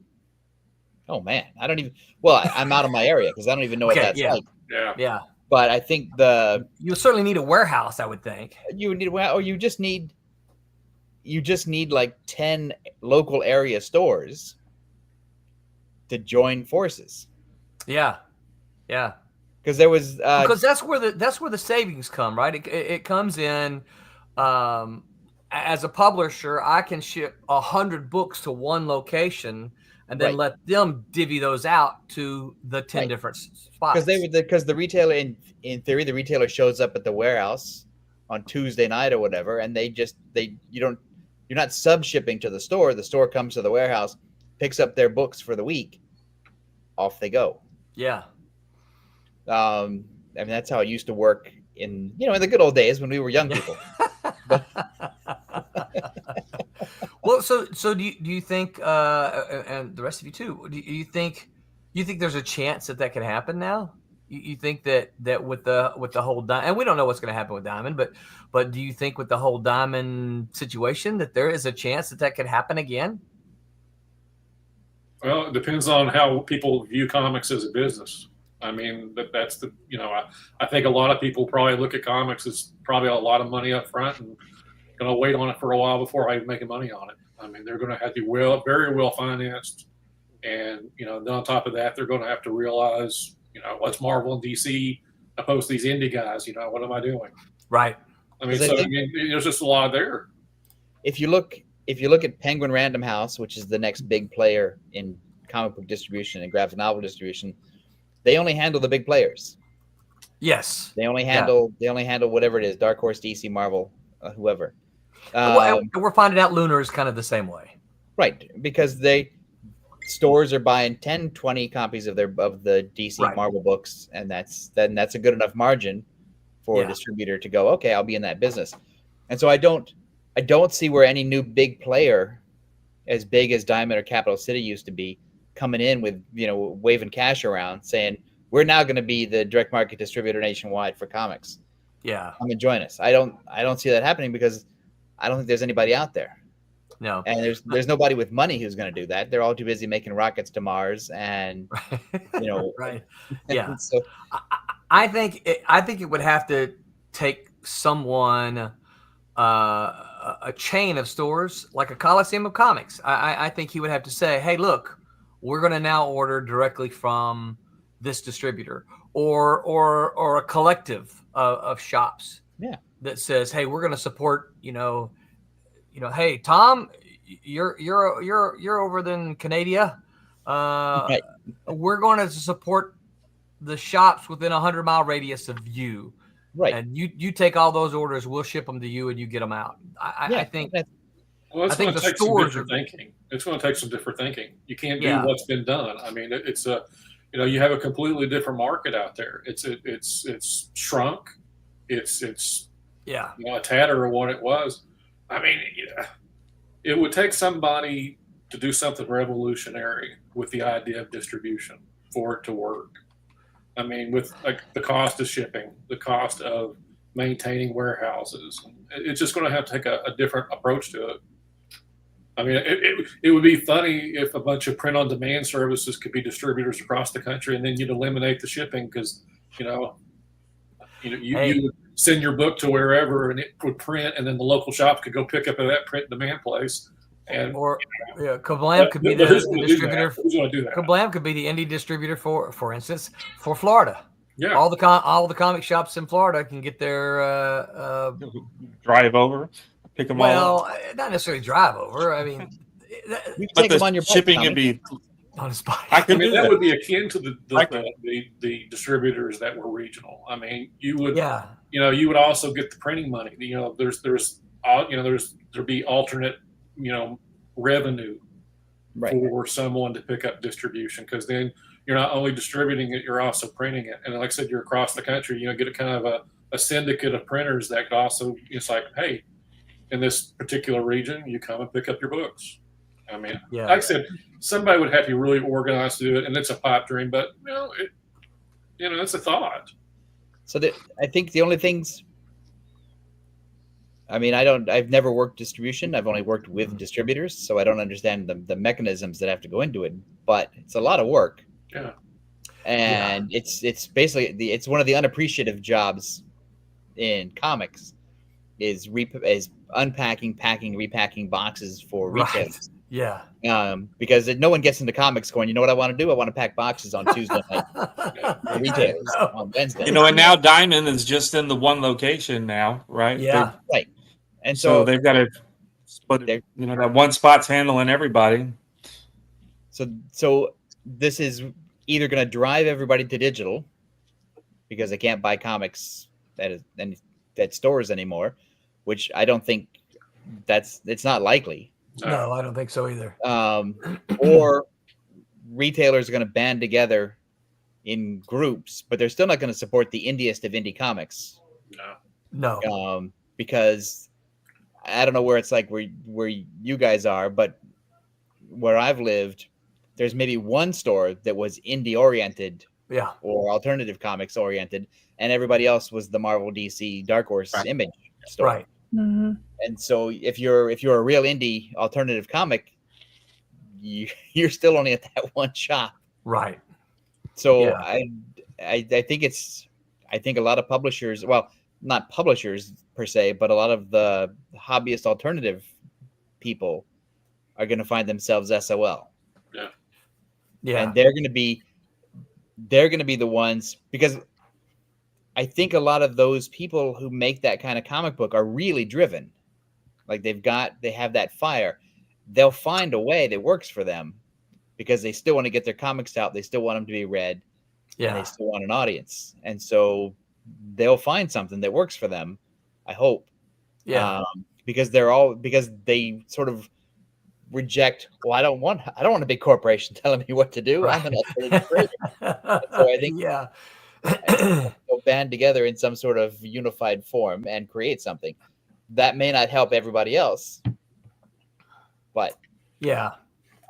Oh man, I don't even. Well, I'm out of my area because I don't even know what that's like. Yeah. But I think you certainly need a warehouse. I would think you would need, or you just need like 10 local area stores to join forces. Yeah. Because there was because that's where the savings come, right? It comes in. As a publisher, I can ship 100 books to one location and then let them divvy those out to the 10 different spots. Because the retailer, in theory, the retailer shows up at the warehouse on Tuesday night or whatever, and you're not sub shipping to the store. The store comes to the warehouse, picks up their books for the week, off they go. Yeah. I mean, that's how it used to work in the good old days when we were young people. Well, so do you think, and the rest of you too, do you think there's a chance that could happen now? You think that with the whole Diamond, and we don't know what's going to happen with Diamond, but do you think with the whole Diamond situation that there is a chance that could happen again? Well, it depends on how people view comics as a business. I mean, that's the I think a lot of people probably look at comics as probably a lot of money up front and going to wait on it for a while before I make money on it. I mean, they're going to have to be very well financed, and then on top of that, they're going to have to realize what's Marvel and DC opposed to these indie guys. What am I doing? Right. I mean, there's just a lot there. If you look at Penguin Random House, which is the next big player in comic book distribution and graphic novel distribution, they only handle the big players. Yes. They only handle whatever it is, Dark Horse, DC, Marvel, whoever. We're finding out Lunar is kind of the same way. Right, because stores are buying 10, 20 copies of the DC Marvel books, and that's a good enough margin for a distributor to go, okay, I'll be in that business. And so I don't see where any new big player as big as Diamond or Capital City used to be coming in with waving cash around saying we're now going to be the direct market distributor nationwide for comics. Yeah, come and join us. I don't see that happening because I don't think there's anybody out there. No, and there's nobody with money who's going to do that. They're all too busy making rockets to Mars, and right. Yeah. So I think it would have to take someone, a chain of stores like a Coliseum of Comics. I think he would have to say, hey, look, we're going to now order directly from this distributor, or a collective of shops. Yeah. That says, hey, we're going to support, hey, Tom, you're over in Canada. Right. We're going to support the shops within 100-mile radius of you. Right. And you take all those orders, we'll ship them to you and you get them out. I think. Well, it's going to take some different thinking. It's going to take some different thinking. You can't do what's been done. I mean, it's you have a completely different market out there. It's shrunk. It's a tatter of what it was. I mean, it would take somebody to do something revolutionary with the idea of distribution for it to work. I mean, with like the cost of shipping, the cost of maintaining warehouses, it's just going to have to take a different approach to it. I mean, it would be funny if a bunch of print-on-demand services could be distributors across the country, and then you'd eliminate the shipping because, you would send your book to wherever, and it would print, and then the local shops could go pick up at that print-demand place. Kablam could be the distributor. Who's going to do that? Kablam could be the indie distributor for instance, for Florida. Yeah. All the comic shops in Florida can get their drive over. Pick them all up. Not necessarily drive over. I mean, you take them on your shipping can be on a spot. That would be akin to the distributors that were regional. I mean, you would you would also get the printing money. There'd be alternate revenue Right. for someone to pick up distribution, because then you're not only distributing it, you're also printing it. And like I said, you're across the country, get a kind of a syndicate of printers that also, it's like, hey, in this particular region, you come and pick up your books. I mean, Yeah. like I said, somebody would have to be really organized to do it, and it's a pipe dream, but it's a thought. So I think the only things, I mean, I've never worked distribution. I've only worked with distributors, so I don't understand the mechanisms that have to go into it, but it's a lot of work. Yeah. And it's basically it's one of the unappreciative jobs in comics is unpacking, packing, repacking boxes for retailers. Yeah. Because no one gets into comics going, you know what I want to do? I want to pack boxes on Tuesday night for retailers on Wednesday. And now Diamond is just in the one location now, right? Yeah. Right. And so they've got to split it, that one spot's handling everybody. So this is either going to drive everybody to digital because they can't buy comics at stores anymore, which I don't think it's not likely. No, I don't think so either. Or retailers are going to band together in groups, but they're still not going to support the indiest of indie comics. No. Because I don't know where it's like where you guys are, but where I've lived, there's maybe one store that was indie oriented, or alternative comics oriented, and everybody else was the Marvel, DC, Dark Horse, Image store. Right. Mm-hmm. And so if you're a real indie alternative comic, you're still only at that one shop. Right. So I think a lot of publishers, well, not publishers per se, but a lot of the hobbyist alternative people are going to find themselves SOL. Yeah. Yeah. And they're going to be the ones, because I think a lot of those people who make that kind of comic book are really driven. Like they have that fire. They'll find a way that works for them because they still want to get their comics out. They still want them to be read. Yeah. And they still want an audience. And so they'll find something that works for them, I hope. Yeah. Because they sort of reject, well, I don't want a big corporation telling me what to do. Right. I'm an alternative creator. So I think they'll band together in some sort of unified form and create something. That may not help everybody else, but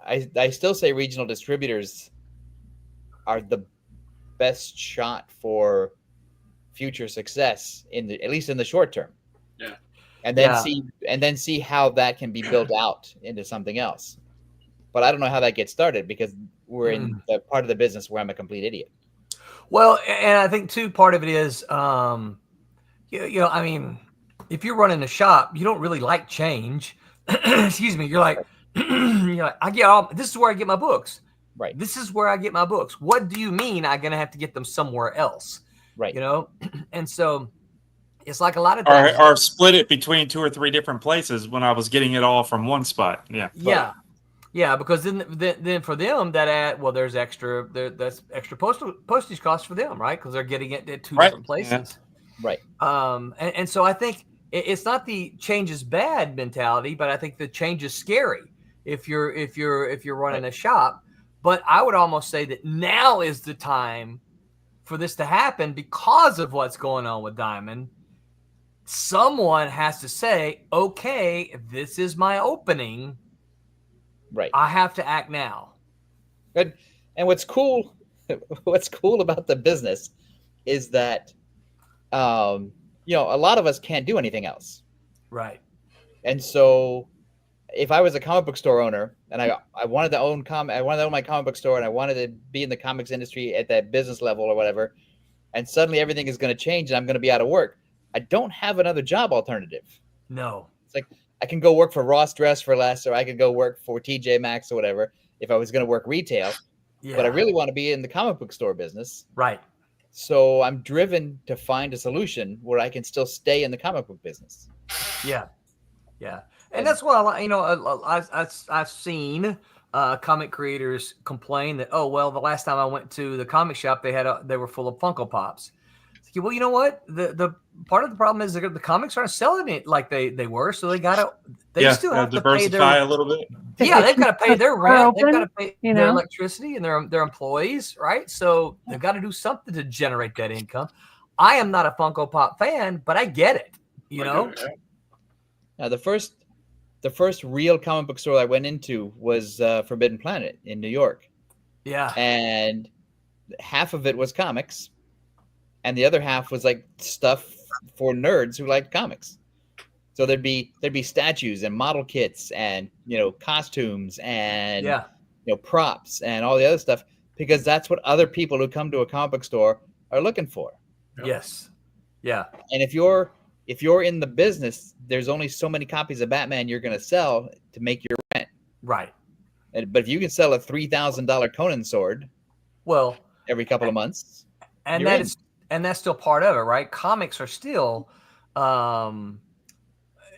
I still say regional distributors are the best shot for future success at least in the short term. Yeah. And then see how that can be built out into something else. But I don't know how that gets started because we're in the part of the business where I'm a complete idiot. Well, and I think too, part of it is, I mean, if you're running a shop, you don't really like change. Excuse me. You're like, this is where I get my books. Right. This is where I get my books. What do you mean I'm going to have to get them somewhere else? Right. And so it's like a lot of things. Or split it between 2 or 3 different places when I was getting it all from one spot. Yeah. Yeah. Yeah, because then for them that's extra postage costs for them, right? Because they're getting it at 2 different places. Yeah. Right. And so I think it's not the change is bad mentality, but I think the change is scary if you're running a shop. But I would almost say that now is the time for this to happen because of what's going on with Diamond. Someone has to say, okay, this is my opening. Right. I have to act now. Good. And what's cool about the business is that, a lot of us can't do anything else. Right. And so if I was a comic book store owner and I wanted to own my comic book store and I wanted to be in the comics industry at that business level or whatever, and suddenly everything is going to change and I'm going to be out of work, I don't have another job alternative. No. It's like I can go work for Ross Dress for less, or I could go work for TJ Maxx or whatever if I was going to work retail. Yeah. But I really want to be in the comic book store business. Right. So I'm driven to find a solution where I can still stay in the comic book business. Yeah. Yeah. And that's what I've seen comic creators complain that, oh, well, the last time I went to the comic shop, they were full of Funko Pops. well, you know what? The part of the problem is the comics aren't selling it like they were, so they still have to pay diversify their a little bit. yeah, they've got to pay their rent, they've got to pay you their know? electricity and their employees, right? So they've got to do something to generate that income. I am not a Funko Pop fan, but I get it. You know, Now the first real comic book store I went into was Forbidden Planet in New York. Yeah, and half of it was comics, and the other half was like stuff for nerds who liked comics. So there'd be statues and model kits and costumes and props and all the other stuff, because that's what other people who come to a comic book store are looking for. Yes. Yeah. And if you're in the business, there's only so many copies of Batman you're going to sell to make your rent. Right. But if you can sell a $3,000 Conan sword, well, every couple of months, and that's still part of it, right? Comics are still,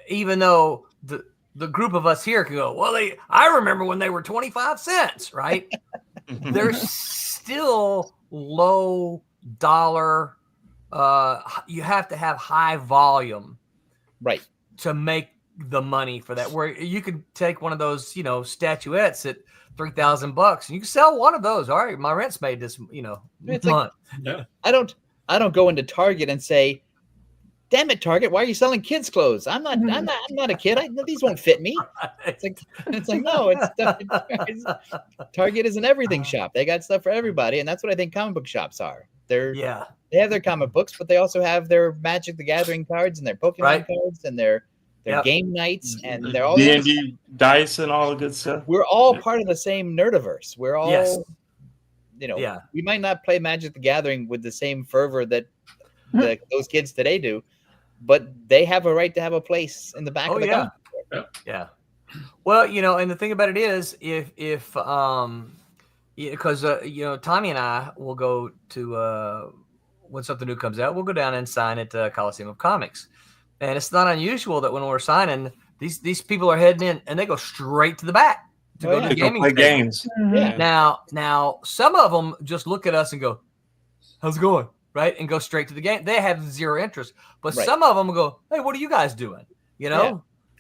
even though the group of us here can go, well, I remember when they were 25 cents, right? They're still low dollar. You have to have high volume, right, to make the money for that. Where you could take one of those, statuettes at $3,000 and you can sell one of those. All right, my rent's made this, it's month. Like, I don't go into Target and say, damn it, Target, why are you selling kids' clothes? I'm not a kid. These won't fit me. It's like no, Target is an everything shop. They got stuff for everybody, and that's what I think comic book shops are. They have their comic books, but they also have their Magic the Gathering cards and their Pokemon cards and their game nights and they're all D&D dice and all the good stuff. We're all part of the same nerdiverse. We're all we might not play Magic the Gathering with the same fervor that those kids today do, but they have a right to have a place in the back of the comic book. Yeah. Well, and the thing about it is, if because Tommy and I will go to when something new comes out, we'll go down and sign at Coliseum of Comics, and it's not unusual that when we're signing, these people are heading in and they go straight to the back to go to the gaming play games. Yeah. Now some of them just look at us and go, "How's it going?" Right, and go straight to the game. They have zero interest, but some of them will go, "Hey, what are you guys doing?"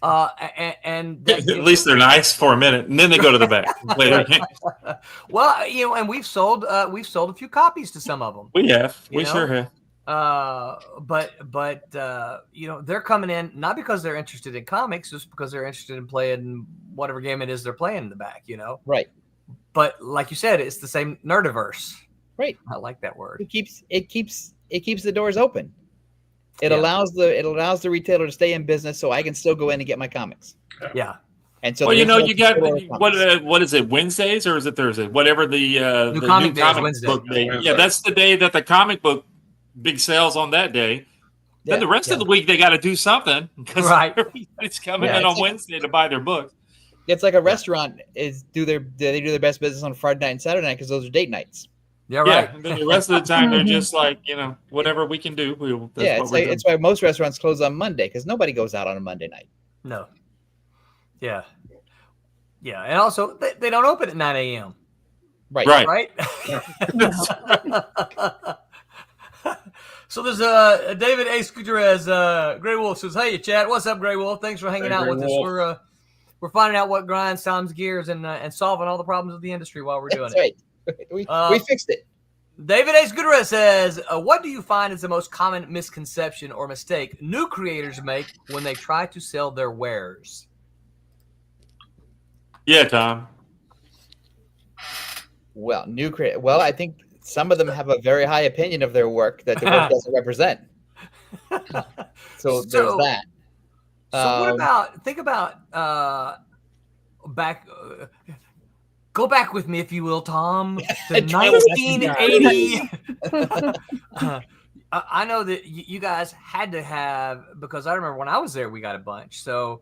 And at least they're nice for a minute, and then they go to the back later. Well, and we've sold a few copies to some of them. We sure have. But they're coming in not because they're interested in comics, just because they're interested in playing whatever game it is they're playing in the back. Right. But like you said, it's the same nerdiverse. Right. I like that word. It keeps the doors open. It allows the retailer to stay in business, so I can still go in and get my comics. Yeah. And so, you got what is it, Wednesdays or is it Thursday? Whatever the new comic book day. Yeah, that's the day that the comic book big sales on that day. Then the rest of the week they got to do something because everybody's coming in on Wednesday to buy their books. It's like a restaurant they do their best business on Friday night and Saturday night because those are date nights. Yeah, right. And then the rest of the time they're just like, whatever we can do. It's why most restaurants close on Monday because nobody goes out on a Monday night. No. Yeah. Yeah, and also they don't open at 9 a.m. Right. So there's David A. Gutierrez, Grey Wolf says, "Hey, chat. What's up, Grey Wolf? Thanks for hanging out with us. We're finding out what grinds Tom's gears and solving all the problems of the industry while we're doing it. We fixed it." David A. Gutierrez says, "What do you find is the most common misconception or mistake new creators make when they try to sell their wares?" Yeah, Tom. Well, I think some of them have a very high opinion of their work that the work doesn't represent. So there's that. So what about, think about go back with me, if you will, Tom, to 1980. I know that you guys had to have, because I remember when I was there, we got a bunch. So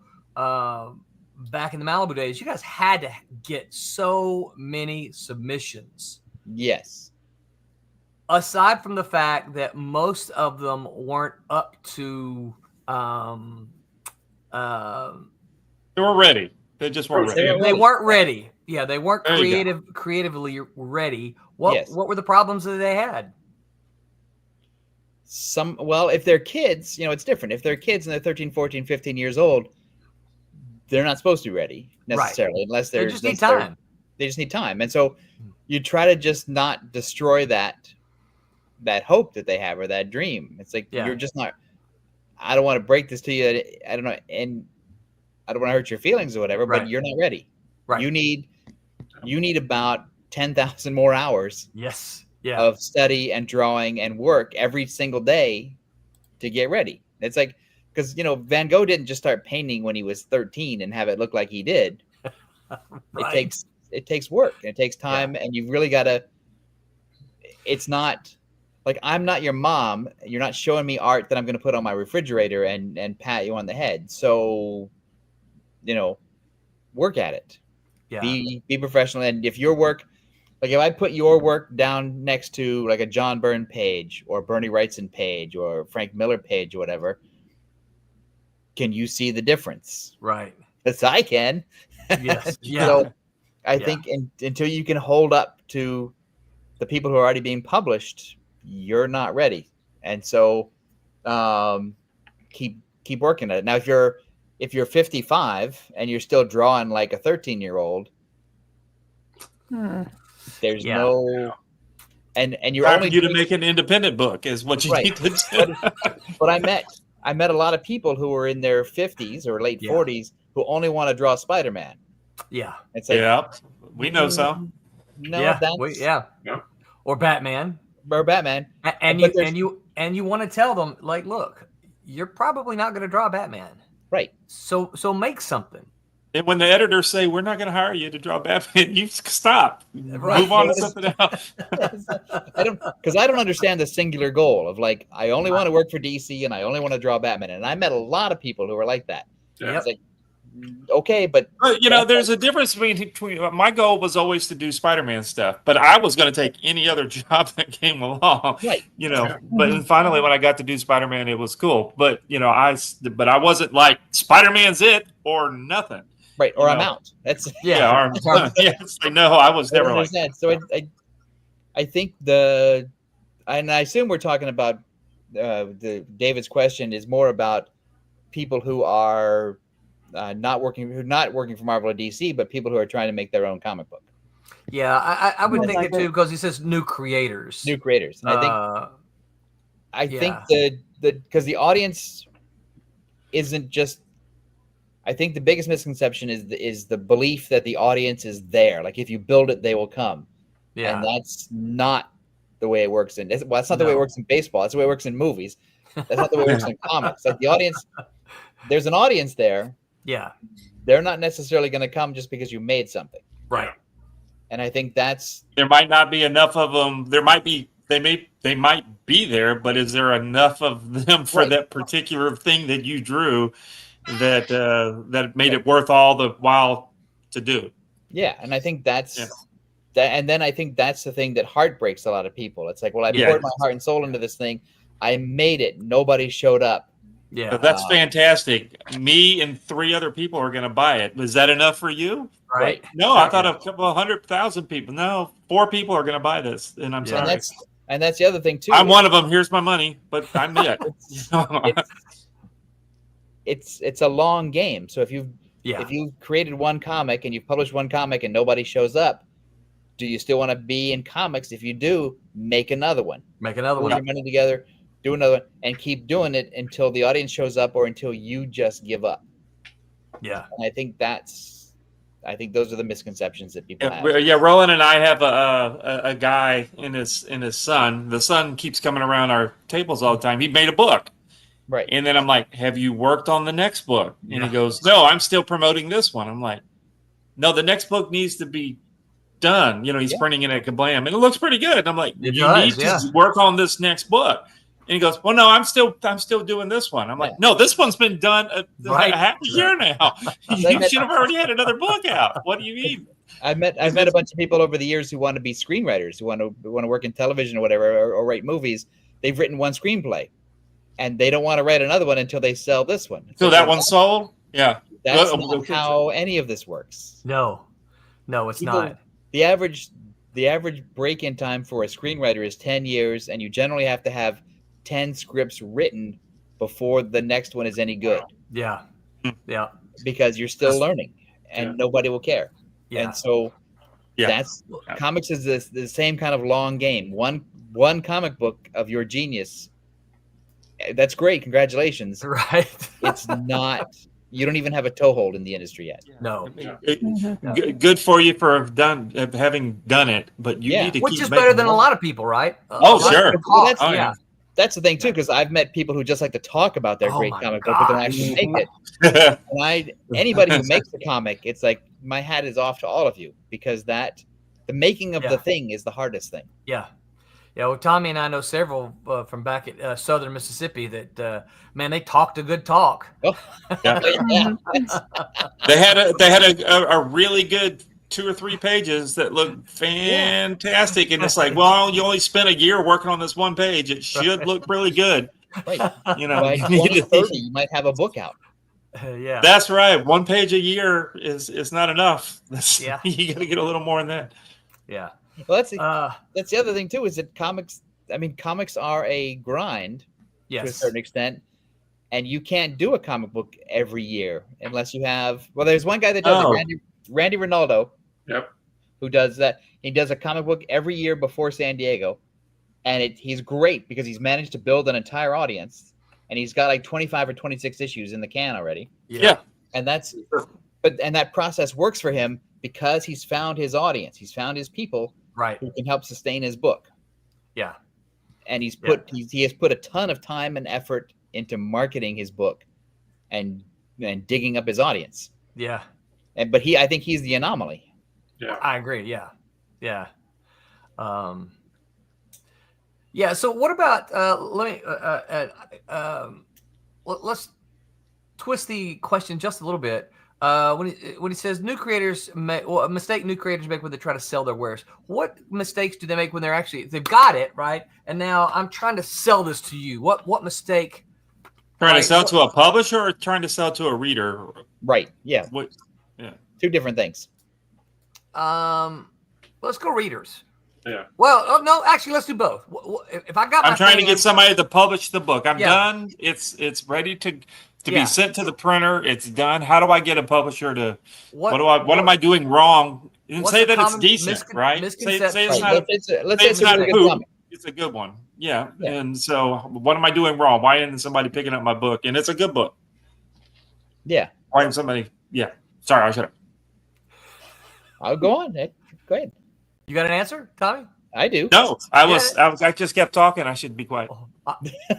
back in the Malibu days, you guys had to get so many submissions. Yes. Aside from the fact that most of them weren't up to they were ready. They just weren't ready. They weren't ready. Yeah, they weren't creatively ready. What were the problems that they had? Well, if they're kids, it's different. If they're kids and they're 13, 14, 15 years old, they're not supposed to be ready necessarily, unless They just need time. They just need time. And so you try to just not destroy that hope that they have or that dream. It's like, you're just not, I don't want to break this to you. I don't know. And I don't want to hurt your feelings or whatever, but you're not ready. Right. You need about 10,000 more hours. Yes. Of study and drawing and work every single day to get ready. It's like, because Van Gogh didn't just start painting when he was 13 and have it look like he did. Right. It takes work and it takes time, and you've really got to. It's not like, I'm not your mom. You're not showing me art that I'm going to put on my refrigerator and pat you on the head. So, work at it. Yeah. Be professional, and if your work. Like, if I put your work down next to like a John Byrne page or Bernie Wrightson page or Frank Miller page or whatever, can you see the difference? Right. Yes, I can. Yes. Yeah. So I think until you can hold up to the people who are already being published, you're not ready. And so keep working at it. Now, if you're 55 and you're still drawing like a 13-year-old, there's no, and you're time only for you to make an independent book is what you need to do. But I met a lot of people who were in their 50s or late 40s who only want to draw Spider-Man. Yeah. It's like, we know some. No, or Batman. Or Batman. And you want to tell them, like, look, you're probably not going to draw Batman. Right. So make something. And when the editors say, we're not going to hire you to draw Batman, you stop. Right. Move on to something else. I don't understand the singular goal of like, I only want to work for DC and I only want to draw Batman. And I met a lot of people who were like that. Yeah. It's like, okay, but there's a difference between my goal was always to do Spider-Man stuff, but I was going to take any other job that came along. Right. But then finally when I got to do Spider-Man, it was cool. But I wasn't like, Spider-Man's it or nothing. Right, or I'm out. That's no, I was never like that. So I think and I assume we're talking about David's question is more about people who are not working for Marvel or DC, but people who are trying to make their own comic book. Yeah, I would think it too, because he says new creators. And I think because the audience isn't just. I think the biggest misconception is the belief that the audience is there. Like, if you build it, they will come. Yeah. And that's not the way it works that's not the way it works in baseball. That's the way it works in movies. That's not the way it works in comics. Like, the audience, there's an audience there. Yeah. They're not necessarily going to come just because you made something. Right. And I think there might not be enough of them. They might be there, but is there enough of them for that particular thing that you drew that made it worth all the while to do? Yeah, and I think that's that. And then I think that's the thing that heartbreaks a lot of people. It's like, well, I poured my heart and soul into this thing. I made it. Nobody showed up. Yeah, but that's fantastic. Me and 3 other people are going to buy it. Was that enough for you? Right. No, I thought a couple 100,000 people. No, 4 people are going to long and I'm sorry. And that's the other thing too. I'm one of them. Here's my money, but I'm it. It's a long game. So if you've created one comic and you've published one comic and nobody shows up, do you still want to be in comics? If you do, make another one. Make another one. Put your money together, do another one, and keep doing it until the audience shows up or until you just give up. Yeah. And I think those are the misconceptions that people have. Yeah, Roland and I have a guy and his son. The son keeps coming around our tables all the time. He made a book. Right. And then I'm like, have you worked on the next book? And he goes, no, I'm still promoting this one. I'm like, no, the next book needs to be done. He's printing it at Kablam. And it looks pretty good. And I'm like, you need to work on this next book. And he goes, well, no, I'm still doing this one. I'm like, no, this one's been done a half a year now. You should have already had another book out. What do you mean? I've met a bunch of people over the years who want to be screenwriters, who want to work in television or whatever, or write movies. They've written one screenplay, and they don't want to write another one until they sell this one. So that one's sold? Yeah. That's not how any of this works. No, it's not. The average break-in time for a screenwriter is 10 years, and you generally have to have 10 scripts written before the next one is any good. Yeah. Yeah. Because you're still learning and nobody will care. Yeah. And so that's comics is the same kind of long game. One comic book of your genius. That's great. Congratulations. Right. It's not, you don't even have a toehold in the industry yet. No. Good for you for having done it, but you need to which keep is making better than more. a lot of people, right? Sure. Well, that's the thing too, because I've met people who just like to talk about their great comic book, but don't actually make it. And anybody who makes the comic, it's like my hat is off to all of you, because the making of the thing is the hardest thing. Yeah. Yeah, well, Tommy and I know several from back at Southern Mississippi that, man, they talked a good talk. They had a really good 2 or 3 pages that looked fantastic, and it's like, well, you only spent a year working on this one page. It should look really good. Right. You know, by 2030, you might have a book out. Yeah, that's right. 1 page a year is not enough. You got to get a little more than that. Yeah. Well, that's the other thing too, is that comics are a grind to a certain extent, and you can't do a comic book every year unless you have. Well, there's one guy that does it, Randy Ronaldo. Yep. Who does that? He does a comic book every year before San Diego, and he's great because he's managed to build an entire audience, and he's got like 25 or 26 issues in the can already. Yeah. And that process works for him because he's found his audience. He's found his people. Right. Who can help sustain his book. Yeah. And he has put a ton of time and effort into marketing his book and digging up his audience. Yeah. But I think he's the anomaly. Yeah. I agree. Yeah. Yeah. Yeah. So what about let's twist the question just a little bit. When he says new creators a mistake new creators make when they try to sell their wares, what mistakes do they make when they've got it right, and now I'm trying to sell this to you? What mistake? Trying to sell to a publisher or trying to sell to a reader? Right. Yeah. Yeah. Two different things. Let's go readers. Yeah. Well, no, actually, let's do both. If I got, I'm trying to get somebody to publish the book. I'm Yeah. done. It's ready to be sent to the printer. It's done. How do I get a publisher to? What am I doing wrong? And say that it's decent, right? Say it's not. Let's say it's a really good comic. It's a good one. Yeah. And so, what am I doing wrong? Why isn't somebody picking up my book? And it's a good book. Yeah. Why isn't somebody? Yeah. Sorry, I should have. I'll go on, Nick. Go ahead. You got an answer, Tommy? I do. No, I just kept talking. I should be quiet.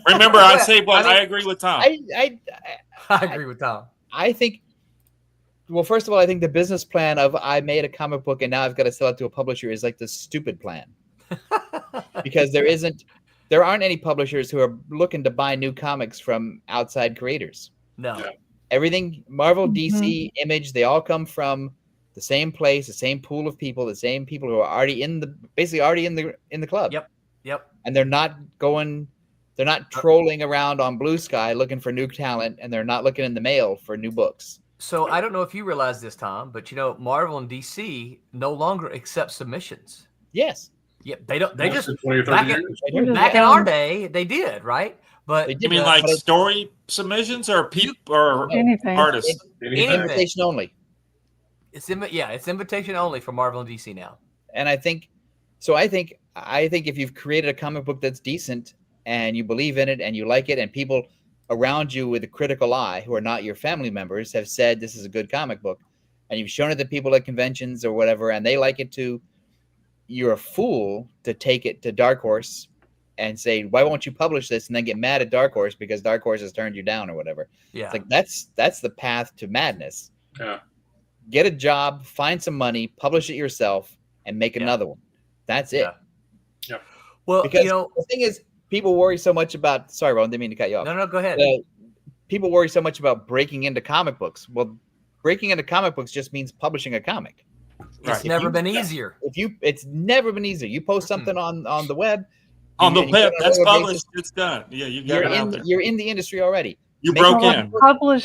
Remember, I say what I agree with Tom. I agree with Tom. I think. Well, first of all, I think the business plan of I made a comic book and now I've got to sell it to a publisher is like the stupid plan, because there aren't any publishers who are looking to buy new comics from outside creators. No. Yeah. Everything Marvel, DC, Image, they all come from the same place, the same pool of people, the same people who are already in the club. Yep. And they're not trolling around on Blue Sky looking for new talent, and they're not looking in the mail for new books. So I don't know if you realize this, Tom, but Marvel and DC no longer accept submissions. Yes. Yep. They don't. They just 20 or 30 years. back in our day they did, right? But You mean like story submissions or Anything. artists? Invitation only. It's invitation only for Marvel and DC now. And I think if you've created a comic book that's decent and you believe in it and you like it, and people around you with a critical eye who are not your family members have said this is a good comic book, and you've shown it to people at conventions or whatever, and they like it too, you're a fool to take it to Dark Horse and say, why won't you publish this? And then get mad at Dark Horse because Dark Horse has turned you down or whatever. Yeah. It's like, that's the path to madness. Yeah. Get a job, find some money, publish it yourself, and make another one. That's it. Yeah. Well, because the thing is, people worry so much about. Sorry, Ron, didn't mean to cut you off. No, go ahead. People worry so much about breaking into comic books. Well, breaking into comic books just means publishing a comic. It's never been easier. It's never been easier. You post something on the web. On the web, that's published. It's done. Yeah, you're in the industry already. You broke in.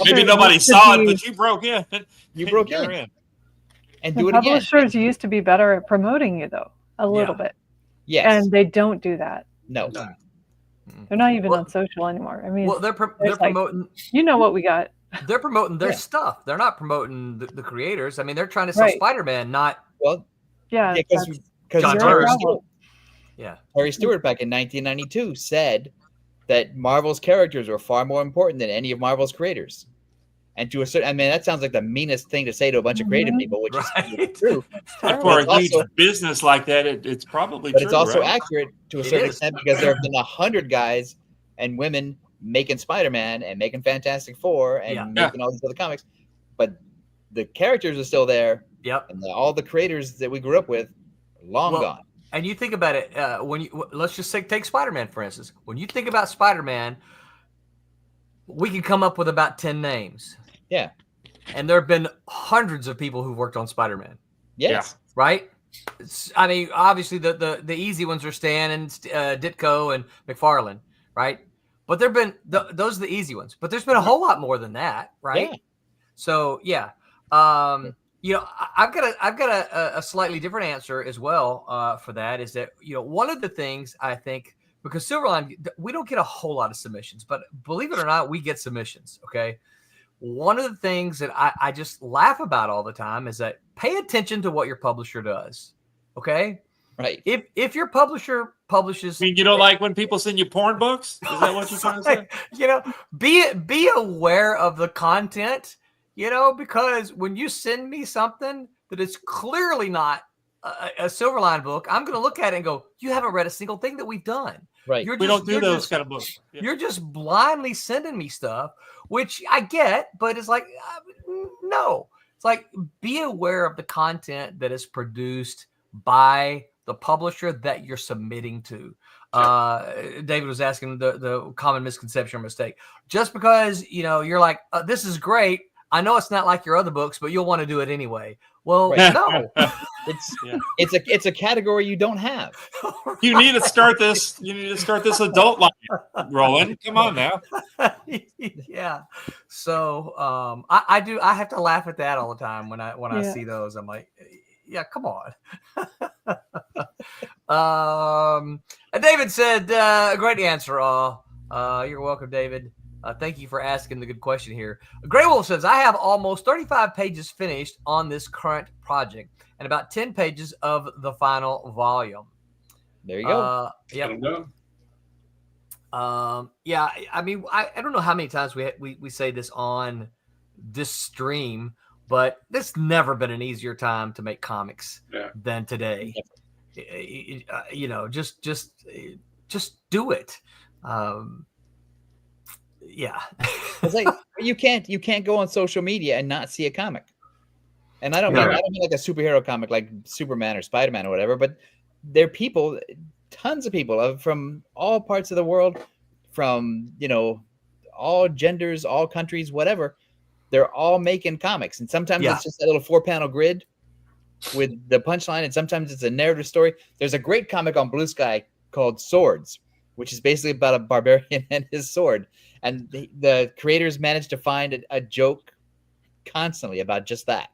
Maybe nobody saw it, but you broke in. You broke in. And do it again. Publishers used to be better at promoting you, though, a little bit. Yes. And they don't do that. No. They're not even Well- on social anymore. I mean, Well, they're it's like, promoting. you know what we got. They're promoting their Yeah. stuff. They're not promoting the creators. I mean, they're trying to sell Right. Spider-Man, not Well, Yeah, because that's John your Byrne. problem. yeah. Terry Stewart back in 1992 said that Marvel's characters were far more important than any of Marvel's creators. And to a certain, I mean, that sounds like the meanest thing to say to a bunch of creative Mhm. people, which Right. is true. But for But a it's huge also- business like that, it's probably But true. it's also right? accurate to a It certain is. extent because there have been 100 guys and women making Spider-Man and making Fantastic Four and Yeah. making all these other comics. But the characters are still there, Yep. and all the creators that we grew up with, long Well, gone. And you think about it when you let's just say take Spider-Man for instance. When you think about Spider-Man, we can come up with about 10 names. Yeah. And there have been hundreds of people who've worked on Spider-Man, Yes. right? I mean, obviously the easy ones are Stan and Ditko and McFarlane, right? But there've been those are the easy ones. But there's been a whole lot more than that, right? Yeah. So yeah, you know, I've got a slightly different answer as well for that. Is that, you know, one of the things I think, because Silverline, we don't get a whole lot of submissions, but believe it or not, we get submissions. Okay. One of the things that I just laugh about all the time is that pay attention to what your publisher does. Okay. Right. If your publisher publishes, I mean, you don't like when people send you porn books? Is that what you're trying to say? you know, be aware of the content, you know, because when you send me something that is clearly not a Silverline book, I'm going to look at it and go, you haven't read a single thing that we've done. Right. We don't do those kind of books. Yeah. You're just blindly sending me stuff, which I get, but it's like, no. It's like, be aware of the content that is produced by the publisher that you're submitting to. David was asking the common misconception or mistake. Just because, you know, you're like, this is great. I know it's not like your other books, but you'll want to do it anyway. Well, Right. no. It's a category you don't have. You need to start this. You need to start this adult line, Roland. Come on now. Yeah. So I have to laugh at that all the time when I Yeah. see those. I'm like, yeah, come on. David said, great answer, all. You're welcome, David. Thank you for asking the good question here. Grey Wolf says, I have almost 35 pages finished on this current project and about 10 pages of the final volume. There you go. Yep. Let 'em go. Yeah, I mean, I don't know how many times we say this on this stream, but there's never been an easier time to make comics than today. You know, just do it. Yeah. It's like you can't go on social media and not see a comic. And I don't mean like a superhero comic like Superman or Spider-Man or whatever, but they're people, tons of people from all parts of the world, from, you know, all genders, all countries, whatever. They're all making comics. And sometimes it's just a little 4-panel grid with the punchline, and sometimes it's a narrative story. There's a great comic on Blue Sky called Swords, which is basically about a barbarian and his sword. And the creators managed to find a joke constantly about just that.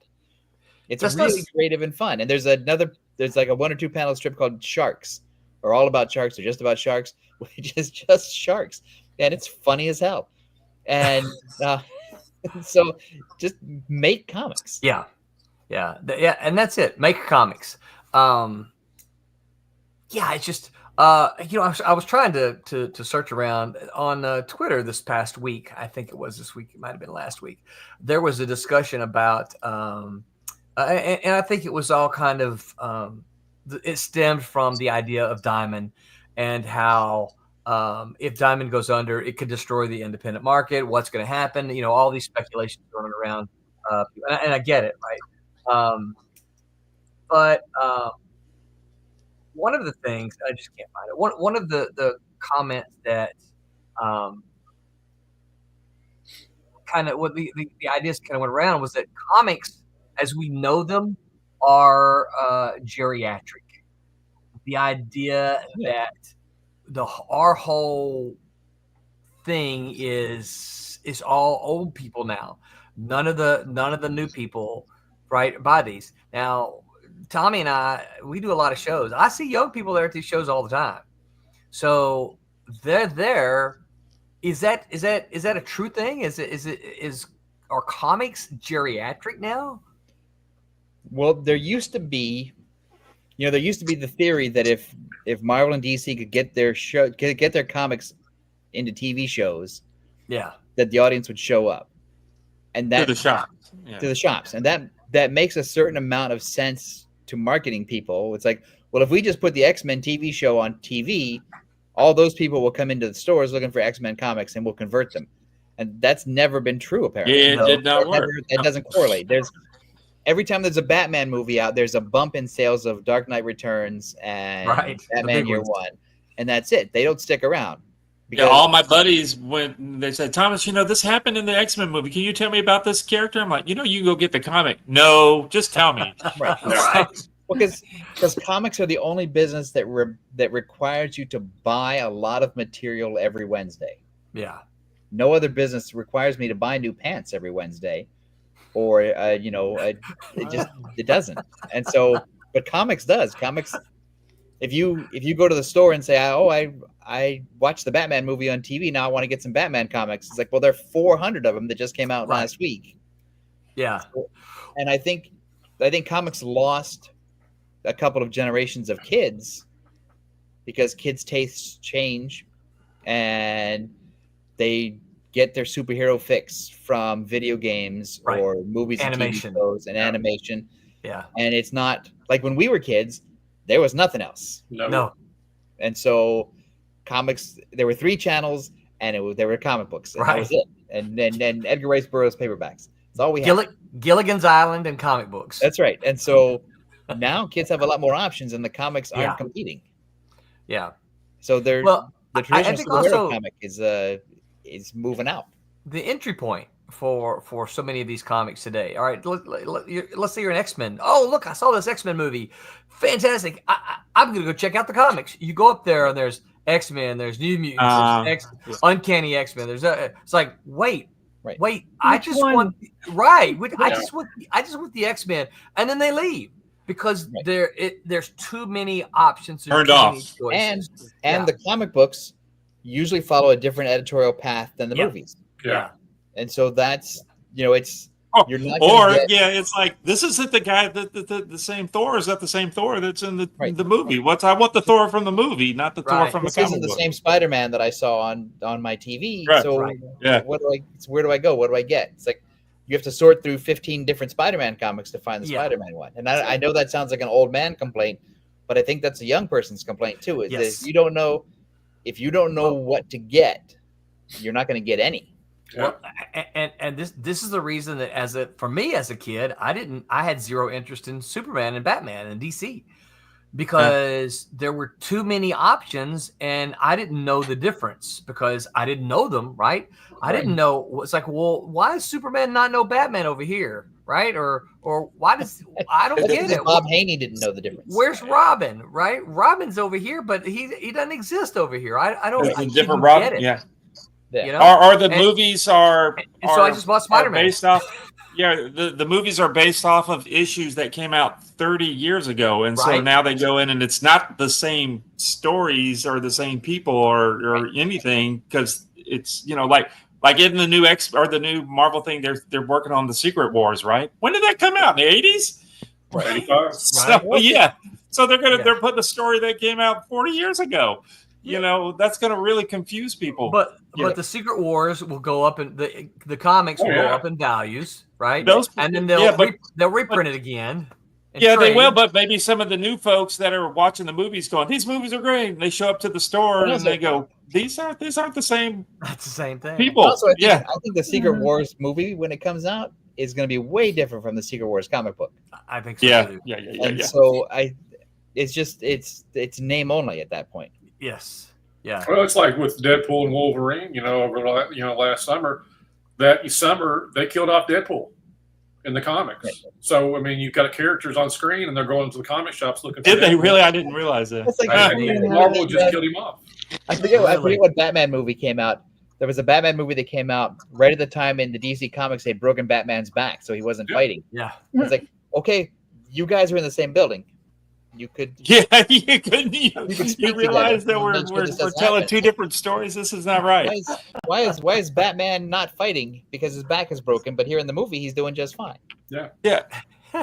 It's really creative and fun. And there's like a 1 or 2 panel strip called Sharks, or all about sharks, or just about sharks, which is just sharks. And it's funny as hell. And so just make comics. Yeah. And that's it. Make comics. Yeah, it's just, you know, I was trying to search around on Twitter this past week. I think it was this week. It might have been last week. There was a discussion about, and I think it was all kind of, it stemmed from the idea of Diamond and how if Diamond goes under, it could destroy the independent market. What's going to happen? You know, all these speculations running around, and I get it, right? But one of the things, I just can't find it. One of the comments that kind of what the ideas kind of went around was that comics, as we know them, are geriatric. The idea that our whole thing is all old people now. None of the new people, right, buy these. Now, Tommy and I, we do a lot of shows. I see young people there at these shows all the time. So they're there. Is that a true thing? Are comics geriatric now? Well, there used to be the theory that if Marvel and DC could get their comics into TV shows, Yeah, that the audience would show up, and that To the shop. to the shops, and that makes a certain amount of sense to marketing people. It's like, well, if we just put the X-Men TV show on TV, all those people will come into the stores looking for X-Men comics, and we'll convert them. And that's never been true, apparently. It did not work. That doesn't correlate. Every time there's a Batman movie out, there's a bump in sales of Dark Knight Returns and Batman Year One, and that's it. They don't stick around. Yeah, all my buddies, when they said, Thomas, this happened in the X-Men movie. Can you tell me about this character? I'm like, you can go get the comic. No, just tell me. Right. Because comics are the only business that requires you to buy a lot of material every Wednesday. Yeah. No other business requires me to buy new pants every Wednesday, or it doesn't. And so, but comics does. Comics, if you go to the store and say, I watched the Batman movie on TV, now I want to get some Batman comics. It's like, well, there are 400 of them that just came out last week. Yeah. And I think comics lost a couple of generations of kids because kids' tastes change, and they get their superhero fix from video games or movies, animation, and TV shows, and animation. Yeah. And it's not like when we were kids, there was nothing else. No. And so comics, there were 3 channels, and there were comic books. And that was it. And then Edgar Rice Burroughs paperbacks. That's all we had. Gilligan's Island and comic books. That's right. And so now kids have a lot more options, and the comics aren't competing. Yeah. So the traditional superhero comic is moving out. The entry point for so many of these comics today. All right, let's say you're an X-Men. Oh, look, I saw this X-Men movie. Fantastic. I'm going to go check out the comics. You go up there, and there's X-Men, there's New Mutants, there's Uncanny X-Men. There's it's like, wait. I just want the X-Men, and then they leave because there's too many options. Turned off. And the comic books usually follow a different editorial path than the movies. Yeah. And so that's, it's you're not it's like, this isn't the guy the same Thor. Is that the same Thor that's in the movie? I want the Thor from the movie, not the Thor from the comic book. This isn't the same Spider-Man that I saw on my TV. Right. So where do I go? What do I get? It's like you have to sort through 15 different Spider-Man comics to find the Spider-Man one. And I know that sounds like an old man complaint, but I think that's a young person's complaint too. Is that if you don't know what to get, you're not going to get any. Well, and this is the reason that for me as a kid, I had zero interest in Superman and Batman and DC because there were too many options, and I didn't know the difference because I didn't know them. Right? I didn't know. It's like, well, why does Superman not know Batman over here? Right? Or why does I don't get it? Bob Haney didn't know the difference. Where's Robin? Right? Robin's over here, but he doesn't exist over here. I don't. I different Robin. Get it. Yeah. Yeah. Are the movies are so I just bought Spider-Man. Based off the movies are based off of issues that came out 30 years ago, and so now they go in and it's not the same stories or the same people or anything, because it's like in the new the new Marvel thing, they're working on the Secret Wars, right? When did that come out? In the 80s? Right. So they're putting a story that came out 40 years ago. That's going to really confuse people. But the Secret Wars will go up, and the comics will go up in values, right? And then they'll reprint it again. They will. But maybe some of the new folks that are watching the movies going, "These movies are great." And they show up to the store and they go, "These aren't the same." That's the same thing. People. Also, I think the Secret Wars movie, when it comes out, is going to be way different from the Secret Wars comic book. I think so. Yeah. So it's name only at that point. Yes. Yeah. Well, it's like with Deadpool and Wolverine. Last summer, they killed off Deadpool in the comics. Right. So you've got characters on screen, and they're going to the comic shops looking. Did they really? I didn't realize that. Marvel just killed him off. I forget what Batman movie came out. There was a Batman movie that came out right at the time in the DC comics they'd broken Batman's back, so he wasn't fighting. Yeah. It's like, okay, you guys are in the same building. you could. Yeah, you couldn't. could You speak realize together that and make sure we're this doesn't telling happen. two different stories. This is not right. Why is Batman not fighting because his back is broken? But here in the movie, he's doing just fine. Yeah. yeah. We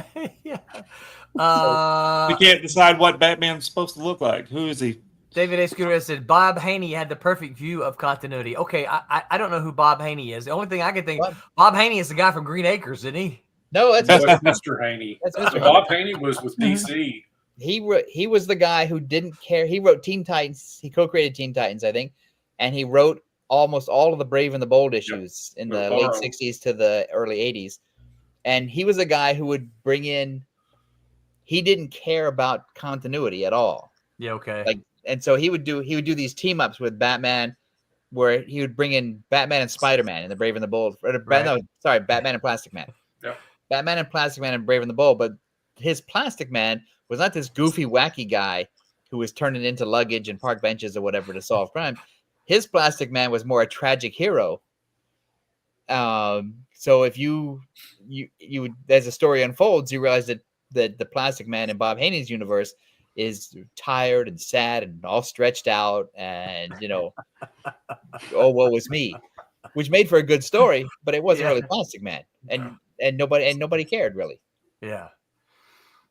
can't decide what Batman's supposed to look like. Who is he? David Escudero said Bob Haney had the perfect view of continuity. Okay, I don't know who Bob Haney is. The only thing I can think, Bob Haney is the guy from Green Acres, isn't he? No, that's Mr. Haney. That's Mr. Bob Haney was with DC. He was the guy who didn't care. He wrote Teen Titans. He co-created Teen Titans, I think, and he wrote almost all of the Brave and the Bold issues in the late '60s to the early '80s. And he was a guy who would bring in. He didn't care about continuity at all. Yeah. Okay. And so he would do these team ups with Batman, where he would bring in Batman and Spider-Man in the Brave and the Bold. Batman and Plastic Man. Yeah. Batman and Plastic Man and Brave and the Bold, but his Plastic Man was not this goofy, wacky guy who was turning into luggage and park benches or whatever to solve crime. His Plastic Man was more a tragic hero. So if you would, as the story unfolds, you realize that the Plastic Man in Bob Haney's universe is tired and sad and all stretched out, and oh, woe was me, which made for a good story, but it wasn't really Plastic Man, and nobody cared really. Yeah.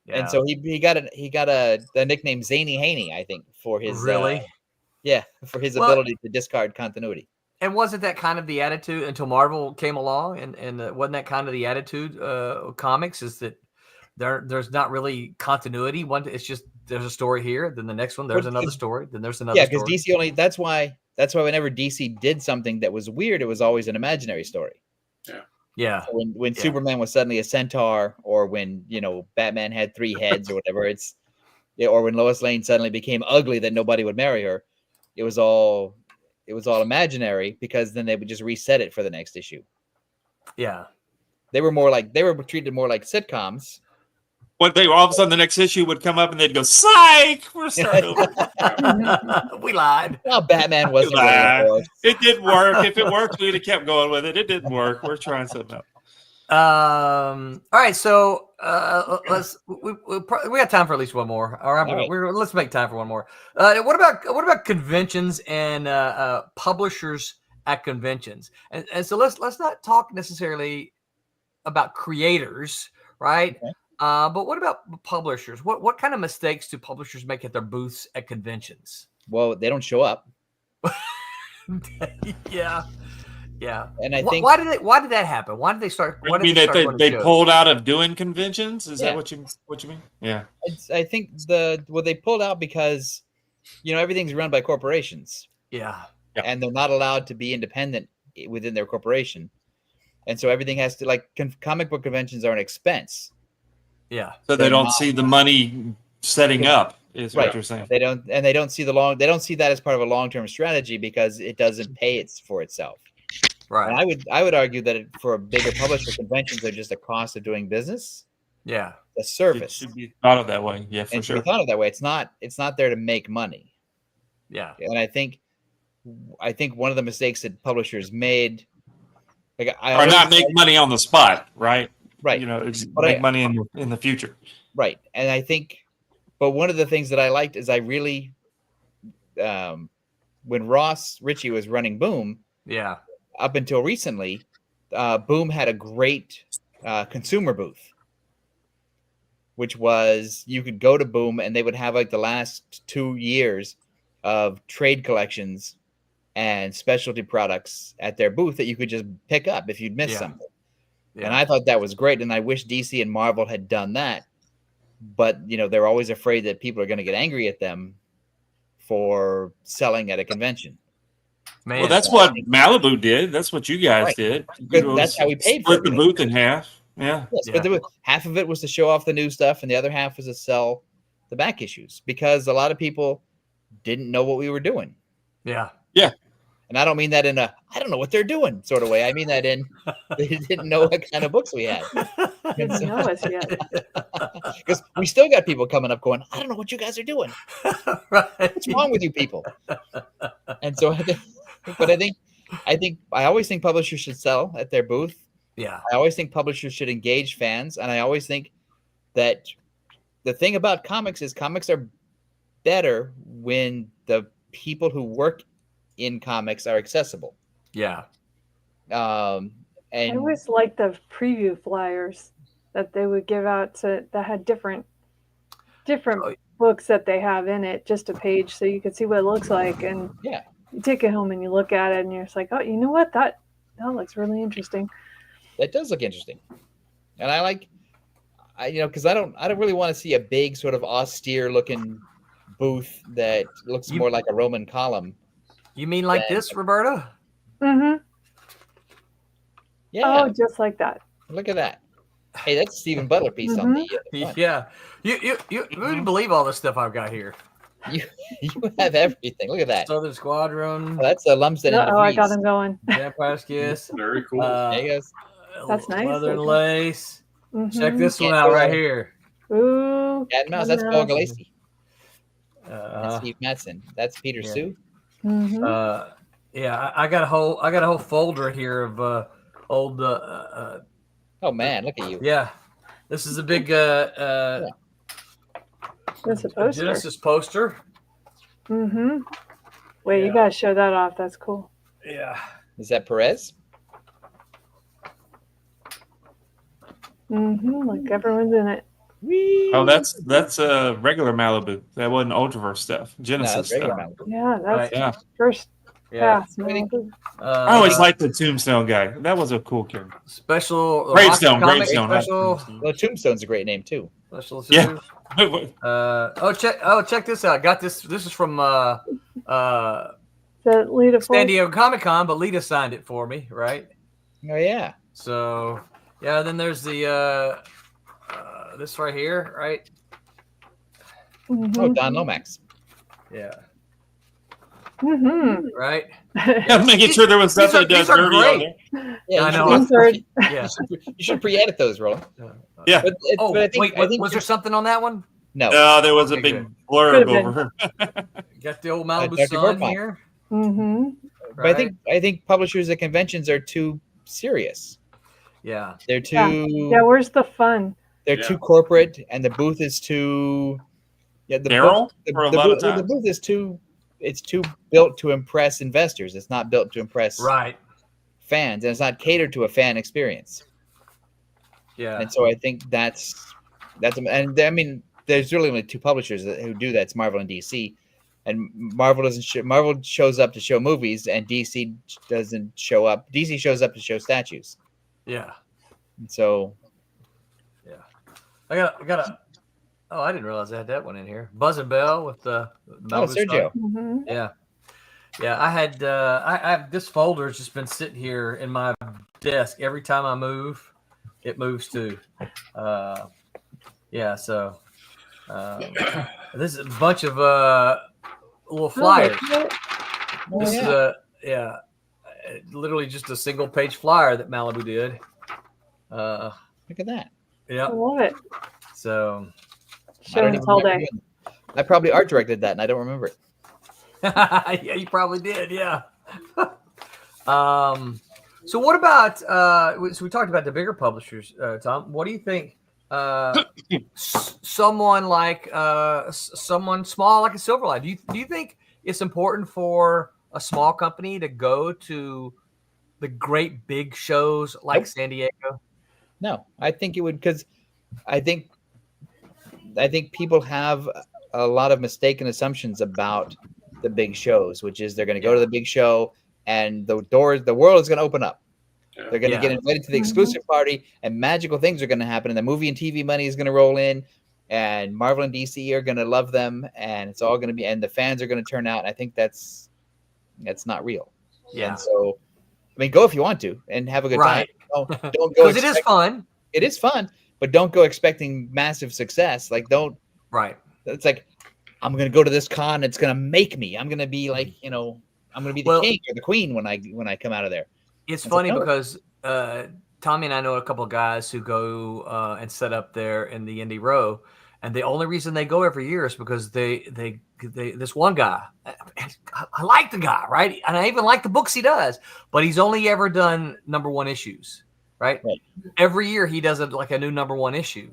And so he got the nickname Zany Haney, I think, for his for his ability to discard continuity. And wasn't that kind of the attitude until Marvel came along? And wasn't that kind of the attitude of comics? Is that there's not really continuity. It's just there's a story here, then the next one there's another story, then there's another. Yeah, because DC only. That's why whenever DC did something that was weird, it was always an imaginary story. Yeah. Yeah. So when Superman was suddenly a centaur, or when Batman had 3 heads or whatever, or when Lois Lane suddenly became ugly that nobody would marry her, it was all imaginary, because then they would just reset it for the next issue. Yeah. They were treated more like sitcoms. What they all of a sudden the next issue would come up and they'd go, "Psych, we're starting over." We lied. Well, Batman wasn't. It didn't work. If it worked, we'd have kept going with it. It didn't work. We're trying something else. All right, so we got time for at least one more. All right, let's make time for one more. What about conventions and publishers at conventions? And so let's not talk necessarily about creators, right? Okay. But what about publishers? What kind of mistakes do publishers make at their booths at conventions? Well, they don't show up. Yeah. And I think why did that happen? Why did they start? Why did they pulled out of doing conventions? Is that what you mean? Yeah. I think they pulled out because everything's run by corporations. Yeah. And they're not allowed to be independent within their corporation, and so everything has to comic book conventions are an expense. Yeah. So they don't see the money setting up, is what you're saying. They don't see that as part of a long-term strategy, because it doesn't pay for itself. Right. And I would argue that for a bigger publisher, conventions are just a cost of doing business. Yeah. A service. It should be thought of that way. Yeah, for sure. Be thought of that way. It's not there to make money. Yeah. And I think one of the mistakes that publishers made, or not make money on the spot, right? Right. Make money in the future. Right. And I think, but one of the things that I liked is I really, when Ross Ritchie was running Boom, yeah, up until recently, Boom had a great consumer booth, which was you could go to Boom and they would have the last 2 years of trade collections and specialty products at their booth that you could just pick up if you'd missed something. Yeah. And I thought that was great. And I wish DC and Marvel had done that. But, they're always afraid that people are going to get angry at them for selling at a convention. Man, well, that's what Malibu did. That's what you guys did. That's how we paid for it. Split the booth in half. Yeah. Yes, but half of it was to show off the new stuff, and the other half was to sell the back issues, because a lot of people didn't know what we were doing. Yeah. Yeah. And I don't mean that in a I don't know what they're doing sort of way. I mean that in they didn't know what kind of books we had. Didn't know us yet. Because we still got people coming up going, I don't know what you guys are doing. Right. What's wrong with you people? And so I always think publishers should sell at their booth. Yeah. I always think publishers should engage fans, and I always think that the thing about comics is comics are better when the people who work in comics are accessible. Yeah. And I always liked the preview flyers that they would give out that had different books that they have in it, just a page so you could see what it looks like. And yeah, you take it home and you look at it and you're just like, oh, you know what? That looks really interesting. that does look interesting. And I like, because I don't really want to see a big sort of austere looking booth that looks more like a Roman column. You mean like this, Roberta? Mm-hmm. Yeah. Oh, just like that. Look at that. Hey, that's a Stephen Butler piece on the front. Yeah. You wouldn't believe all the stuff I've got here. You have everything. Look at that. Southern Squadron. Oh, that's a Lumsden and Oh, I DeVries. got him going. Vampire's Kiss. Very cool. There he goes. That's nice Leather and looking. Lace. Mm-hmm. Check this one out right here. Ooh. Cat and Mouse. That's Paul Mouse. Galassi. That's Steve Madsen. That's Peter yeah. Sue. Mm-hmm. Yeah, I got a whole folder here of old. Oh man, look at you. Yeah, this is a big That's a poster. Genesis poster. Mm-hmm. Wait, you gotta show that off. That's cool. Yeah. Is that Perez? Mm-hmm. Like everyone's in it. Oh, that's a regular Malibu. That wasn't Ultraverse stuff. Genesis regular stuff. Malibu. Yeah, that's Yeah. first Yeah. pass. Malibu. I always liked the Tombstone guy. That was a cool character. Special Gravestone. comic Gravestone. Special. Well, Tombstone's a great name too. Special. Yeah. Check this out. Got this. This is from That Lita San Diego Comic Con, but Lita signed it for me, right? Oh yeah. So yeah, then there's the this right here, right? Mm-hmm. Oh, Don Lomax. Yeah. Mm-hmm. Right. Yeah, making sure there was stuff that does these are dirty on great. there. Yeah, I you know. should- Insert. Yeah. You should pre-edit those, Roland. Yeah. But I think, was there something on that one? no. No, there was a Okay, big good. blurb Could've been. over. Got the old Malibu Dr. Sun Burbank. here. Mm-hmm. But I think publishers at conventions are too serious. Yeah. They're too Yeah, where's the fun? they're too corporate, and the booth is too. Yeah, the Sterile booth, for a lot of the times. booth is too. It's too built to impress investors. It's not built to impress Right. fans, and it's not catered to a fan experience. Yeah. And so I think that's and I mean, there's really only two publishers who do that. It's Marvel and DC. And Marvel doesn't. Marvel shows up to show movies, and DC doesn't show up. DC shows up to show statues. Yeah. And so, I got a. Oh, I didn't realize I had that one in here. Buzz and Bell with the Malibu Sergio. Sun. Mm-hmm. Yeah. Yeah, I had I have this folder has just been sitting here in my desk. Every time I move, it moves too. Yeah, so this is a bunch of little flyers. This is literally just a single page flyer that Malibu did. look at that. Yeah. I love it. So Showing us all day. I probably art directed that, and I don't remember it. yeah, you probably did. Yeah. So what about? So we talked about the bigger publishers, Tom. What do you think? Someone like someone small like a Silverline. Do you think it's important for a small company to go to the great big shows like Nope. San Diego? No, I think it would because I think people have a lot of mistaken assumptions about the big shows, which is they're going to go to the big show and the world is going to open up. They're going to get invited to the exclusive party, and magical things are going to happen, and the movie and TV money is going to roll in, and Marvel and DC are going to love them, and it's all going to be, and the fans are going to turn out. And I think that's not real. Yeah. And so, I mean, go if you want to and have a good Right. time. Don't go Because it is fun. It is fun, but don't go expecting massive success. Like, don't. Right. It's like, I'm going to go to this con. It's going to make me. I'm going to be like, I'm going to be the king or the queen when I come out of there. It's It's funny like, no. because Tommy and I know a couple of guys who go and set up there in the Indy Row, and the only reason they go every year is because they this one guy. I like the guy, right? And I even like the books he does, but he's only ever done #1 issues, right? Every year he does like a new #1 issue.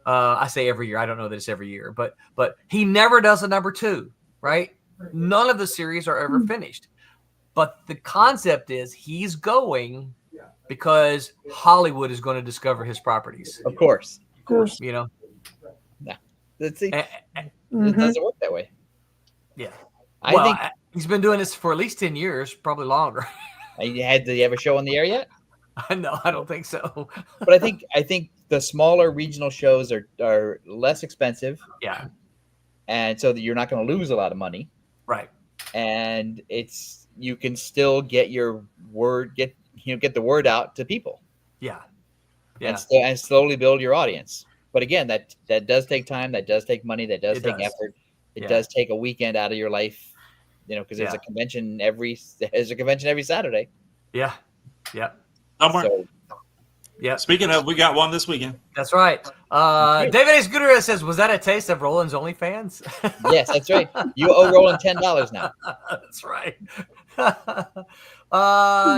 I say every year. I don't know that it's every year, but he never does a number 2, right? None of the series are ever finished. But the concept is he's going because Hollywood is going to discover his properties. Of course. You know? Yeah. Let's see. It Mhm. doesn't work that way. Yeah. I Well, think he's been doing this for at least 10 years, probably longer. did he have a show on the air yet? No, I don't think so. But I think the smaller regional shows are less expensive. Yeah. And so that you're not going to lose a lot of money. Right. And you can still get your word, get the word out to people. Yeah. Yeah. And slowly build your audience. But again, that does take time. That does take money. That does take effort. It does take a weekend out of your life, because there's a convention every Saturday. Yeah. Yeah. Somewhere. So, Yeah. Speaking of, we got one this weekend. That's right. David A. Scooter says, was that a taste of Roland's OnlyFans? yes, that's right. You owe Roland $10 now. That's right.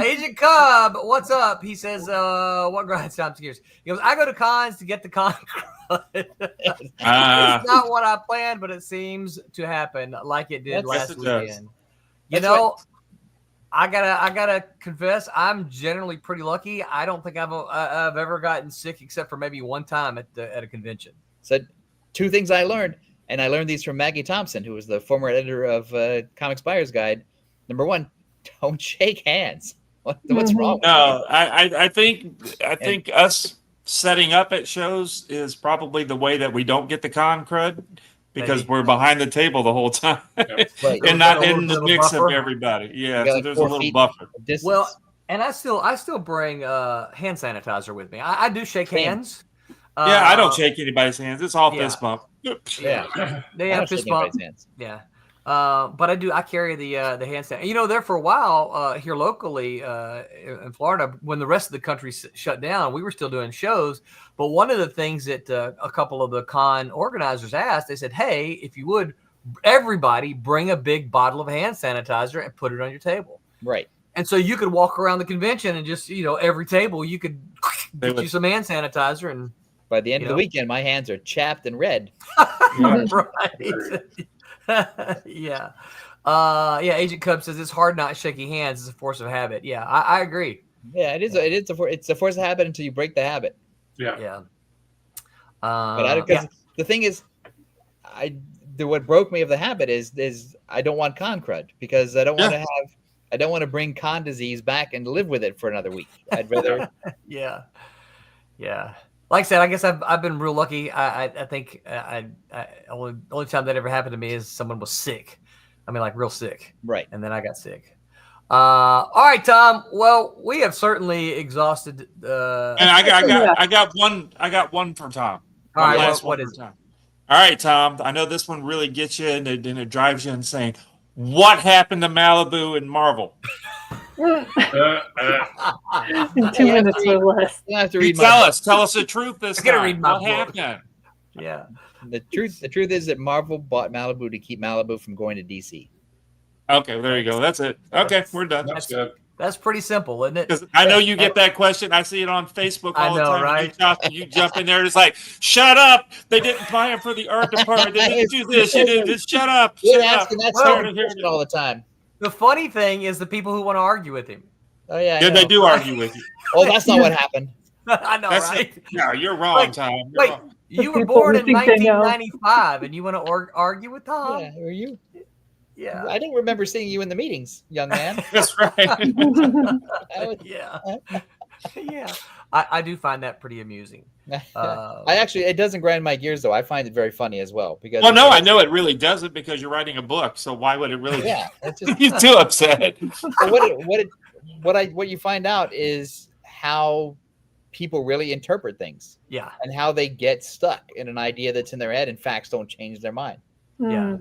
Agent Cub, what's up? He says, what grinds times gears? He goes, I go to cons to get the con crud. It's not what I planned, but it seems to happen like it did last weekend. I gotta confess, I'm generally pretty lucky. I don't think I've ever gotten sick except for maybe one time at a convention. So, 2 things I learned, and I learned these from Maggie Thompson, who was the former editor of Comics Buyer's Guide. Number 1, don't shake hands. What's wrong? No, I think us setting up at shows is probably the way that we don't get the con crud. Because we're behind the table the whole time, Right. and not in the mix of everybody. Yeah, so there's a little buffer. Well, and I still bring hand sanitizer with me. I do shake hands. Yeah, I don't shake anybody's hands. It's all fist bump. Yeah, they have fist bump. Yeah, but I carry the hand sanitizer. There for a while here locally in Florida, when the rest of the country shut down, we were still doing shows. But one of the things that a couple of the con organizers asked, they said, "Hey, if you would, everybody bring a big bottle of hand sanitizer and put it on your table." Right. And so you could walk around the convention and just every table you could get you some hand sanitizer, and by the end of the weekend, my hands are chapped and red. Right. Yeah. Agent Cub says it's hard not shaking hands. It's a force of habit. Yeah, I agree. Yeah, it is. It's a force of habit until you break the habit. Yeah. Yeah. But the thing is, what broke me of the habit is I don't want con crud, because I don't want to bring con disease back and live with it for another week. I'd rather. Yeah. Like I said, I guess I've been real lucky. I think only time that ever happened to me is someone was sick. I mean, like real sick. Right. And then I got sick. All right, Tom. Well, we have certainly exhausted. And I got one for Tom. All right. What is it? Tom. All right, Tom. I know this one really gets you, and it drives you insane. What happened to Malibu and Marvel? 2 minutes or less. You have to read Tell us the truth this I gotta time. read my What book. happened? Yeah. The truth is that Marvel bought Malibu to keep Malibu from going to DC. Okay, there you go. That's it. Okay, we're done. That's good. That's pretty simple, isn't it? Because I know you get that question. I see it on Facebook all the time. Right? You jump in there and it's like, shut up. They didn't buy him for the art department. They didn't do this. You didn't. Just shut up. You're Shut asking up. that sort of question all the time. The funny thing is the people who want to argue with him. Oh, yeah. Yeah, they do argue with you. Oh, that's not what happened. I know, right? No, you're wrong, Tom. You're wrong. You were People born in think they know. 1995 and you want to argue with Tom? Yeah, who are you? Yeah. I don't remember seeing you in the meetings, young man. That's right. Yeah. Yeah. I do find that pretty amusing. It doesn't grind my gears, though. I find it very funny as well. Because Well, no, I know it really doesn't, because you're writing a book. So why would it really? Yeah, it's just, You're too upset. what you find out is how people really interpret things. Yeah. And how they get stuck in an idea that's in their head and facts don't change their mind. Yeah.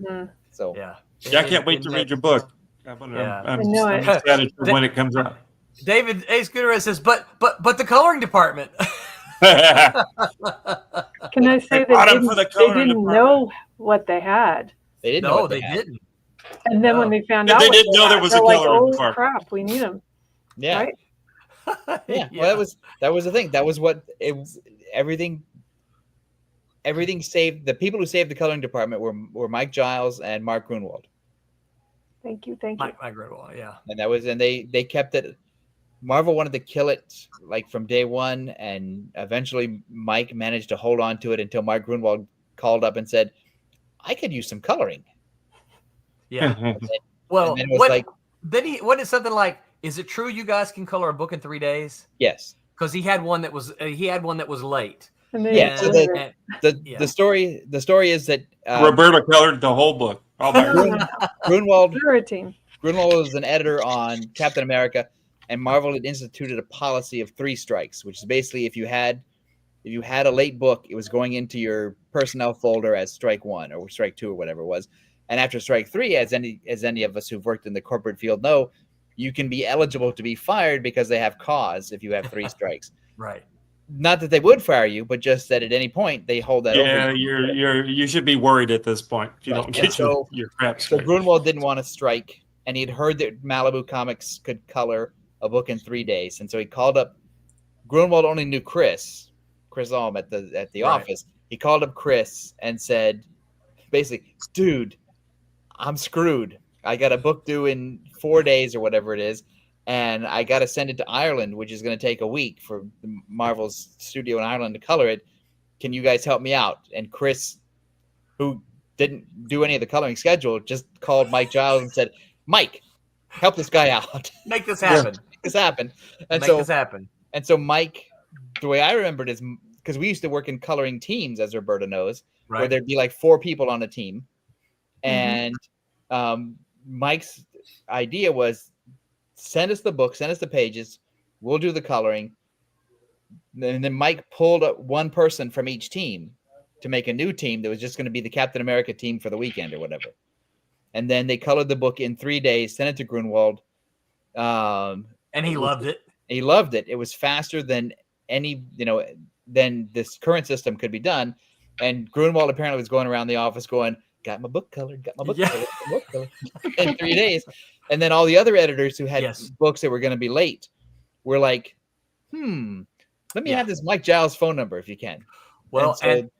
So Yeah. I can't wait to read your book. I'm excited for when it comes out. David A. Scooter says, but the coloring department. Can I say bought they him for the didn't coloring department. know what they had? they didn't know No, what they had. didn't. And then when they found They out, what didn't they know there had, was they're a like, coloring "Oh department." crap, we need them." Yeah. Right? Yeah. Well, that was the thing. That was what everything. everything saved. The people who saved the coloring department were Mike Giles and Mark Grunwald. Thank you. Mike Grunwald, yeah. And they kept it. Marvel wanted to kill it like from day one, and eventually Mike managed to hold on to it until Mark Grunwald called up and said, "I could use some coloring." Yeah. Well, then it was like, then he what is something like, is it true you guys can color a book in 3 days? yes, because he had one that was late. Yeah. So the story is that Roberta colored the whole book. All by herself. Grunwald was an editor on Captain America, and Marvel had instituted a policy of 3 strikes, which is basically if you had a late book, it was going into your personnel folder as strike 1 or strike 2 or whatever it was. And after strike 3, as any of us who've worked in the corporate field know, you can be eligible to be fired because they have cause if you have 3 strikes. Right. Not that they would fire you, but just that at any point they hold that over. Yeah, you should be worried at this point if you don't get your crap straight. So Grunwald didn't want to strike, and he'd heard that Malibu Comics could color a book in 3 days, and so he called up. Grunwald only knew Chris Alm at the office. He called up Chris and said, basically, dude, I'm screwed. I got a book due in 4 days or whatever it is, and I got to send it to Ireland, which is going to take a week for Marvel's studio in Ireland to color it. Can you guys help me out? And Chris, who didn't do any of the coloring schedule, just called Mike Giles and said, Mike, help this guy out. Make this happen. Make this happen. Make this happen. And so Mike, the way I remembered is, because we used to work in coloring teams, as Roberta knows, where there'd be like 4 people on a team. And Mike's idea was, send us the book, send us the pages, we'll do the coloring. And then Mike pulled up one person from each team to make a new team that was just going to be the Captain America team for the weekend or whatever. And then they colored the book in 3 days, sent it to Grunwald. And he loved it. He loved it. It was faster than than this current system could be done. And Grunwald apparently was going around the office going, got my book colored, got my book colored in 3 days. And then all the other editors who had books that were going to be late were like, let me have this Mike Giles phone number if you can. Well, and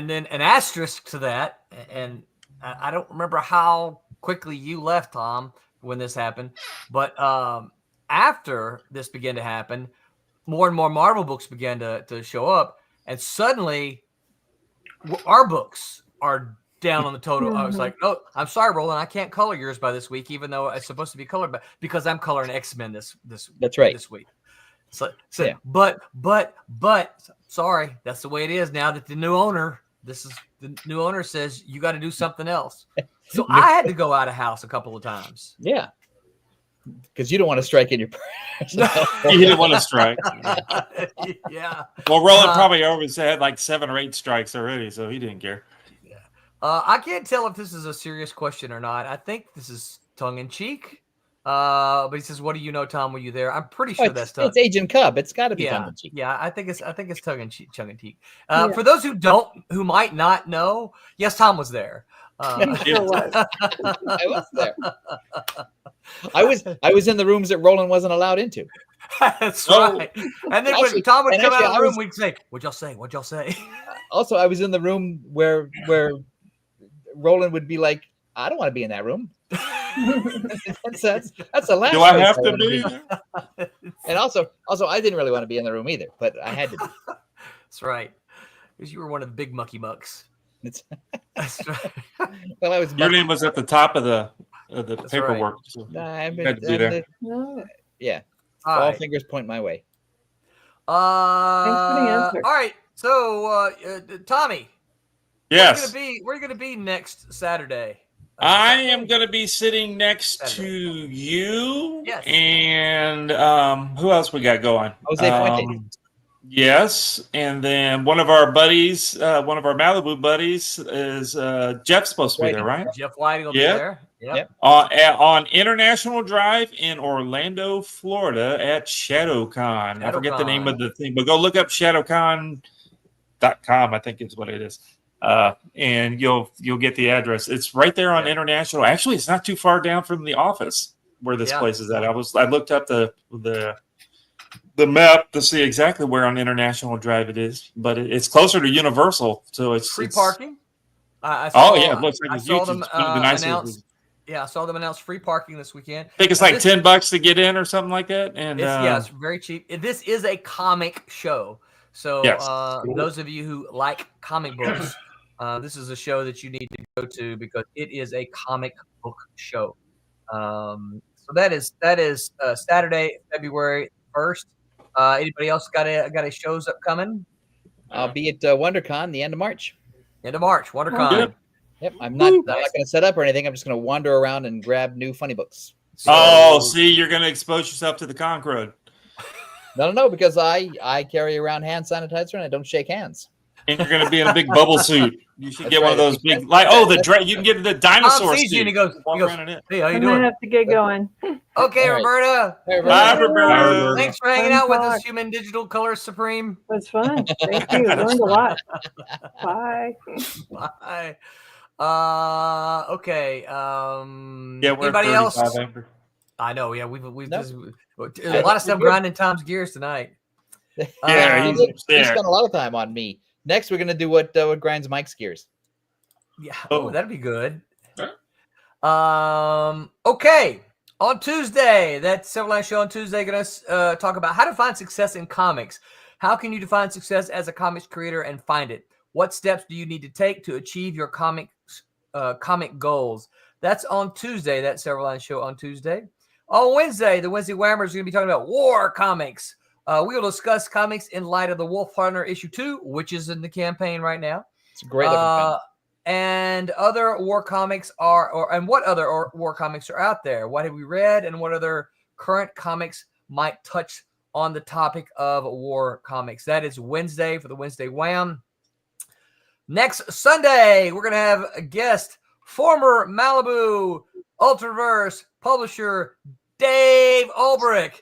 then an asterisk to that, and I don't remember how quickly you left, Tom, when this happened, but after this began to happen, more and more Marvel books began to show up, and suddenly our books are down on the total. I was like, oh, I'm sorry, Roland, I can't color yours by this week, even though it's supposed to be colored by, because I'm coloring X-Men this That's right. this week. So but sorry, that's the way it is now that the new owner says you got to do something else. So I had to go out of house a couple of times. Yeah. Because you don't want to strike in your You didn't want to strike. Yeah. Well, Roland probably always had like 7 or 8 strikes already, so he didn't care. Yeah. I can't tell if this is a serious question or not. I think this is tongue in cheek. But he says, "What do you know, Tom? Were you there?" I'm pretty sure that's tongue. It's Agent Cub. It's got to be tongue in cheek. Yeah, I think it's tongue in cheek. For those who might not know, yes, Tom was there. I was there. I was in the rooms that Roland wasn't allowed into. That's right. And then when Tom would come out of the room, we'd say, "What'd y'all say? What'd y'all say?" Also, I was in the room where Roland would be like, "I don't want to be in that room." that's the last. Do I have to be? And also, I didn't really want to be in the room either, but I had to be. That's right, because you were one of the big mucky mucks. That's right. Well, I was. Your name was at the top of the paperwork. Right. So had to be there. Yeah. All fingers point my way. Thanks for the answer. All right. So, Tommy. Yes. Where are you going to be next Saturday? I am going to be sitting next to you. Yes. And who else we got going? Jose Fuente. Yes. And then one of our buddies, one of our Malibu buddies is Jeff's supposed to be there, right? Jeff Whiting will be there. Yep. On International Drive in Orlando, Florida at ShadowCon. I forget the name of the thing, but go look up ShadowCon.com, I think is what it is. And you'll get the address. It's right there on International. Actually, it's not too far down from the office where this place is at. I looked up the the map to see exactly where on International Drive it is, but it's closer to Universal, so it's Free it's- parking. I saw, Oh yeah, it looks like I it's saw huge. them It's one of the nicer. announce. Yeah, I saw them announce free parking this weekend. I think it's Now, like this- $10 to get in or something like that. And it's very cheap. This is a comic show, so Yes. those of you who like comic books, this is a show that you need to go to because it is a comic book show. So that is Saturday, February 1st. Anybody else got a shows upcoming? I'll be at WonderCon the end of March. End of March, WonderCon. Yep. Yep, I'm not going to set up or anything. I'm just going to wander around and grab new funny books. Oh, see, you're going to expose yourself to the conch crud. No, because I carry around hand sanitizer and I don't shake hands. And you're going to be in a big bubble suit. You should That's get one of right. those big, you can get the Tom dinosaur sees you and suit. he goes, Walk around in it. "Hey, how you I might doing?" have to get going. Okay, All right. Roberta. Hey, Bye, everybody. Roberta. Thanks for hanging out with us, talk. Human Digital Color Supreme. It was fun. Thank you. Learned a lot. Bye. Bye. Okay. Yeah, we're anybody else? 35 after. I know. Yeah, we've Nope. just a lot of stuff grinding Tom's gears tonight. Yeah, Um, he's He there. spent a lot of time on me. Next, we're going to do what grinds Mike's gears. Yeah. Oh. Oh, that'd be good. Huh? Okay. On Tuesday, that Silverline show on Tuesday, going to talk about how to find success in comics. How can you define success as a comics creator and find it? What steps do you need to take to achieve your comic goals? That's on Tuesday, that Silverline show on Tuesday. On Wednesday, the Wednesday Whammers are going to be talking about war comics. We will discuss comics in light of the Wolf Hunter issue 2, which is in the campaign right now. It's a great looking pen. And other war comics what other war comics are out there? What have we read, and what other current comics might touch on the topic of war comics? That is Wednesday for the Wednesday Wham. Next Sunday, we're going to have a guest, former Malibu Ultraverse publisher Dave Ulbrich,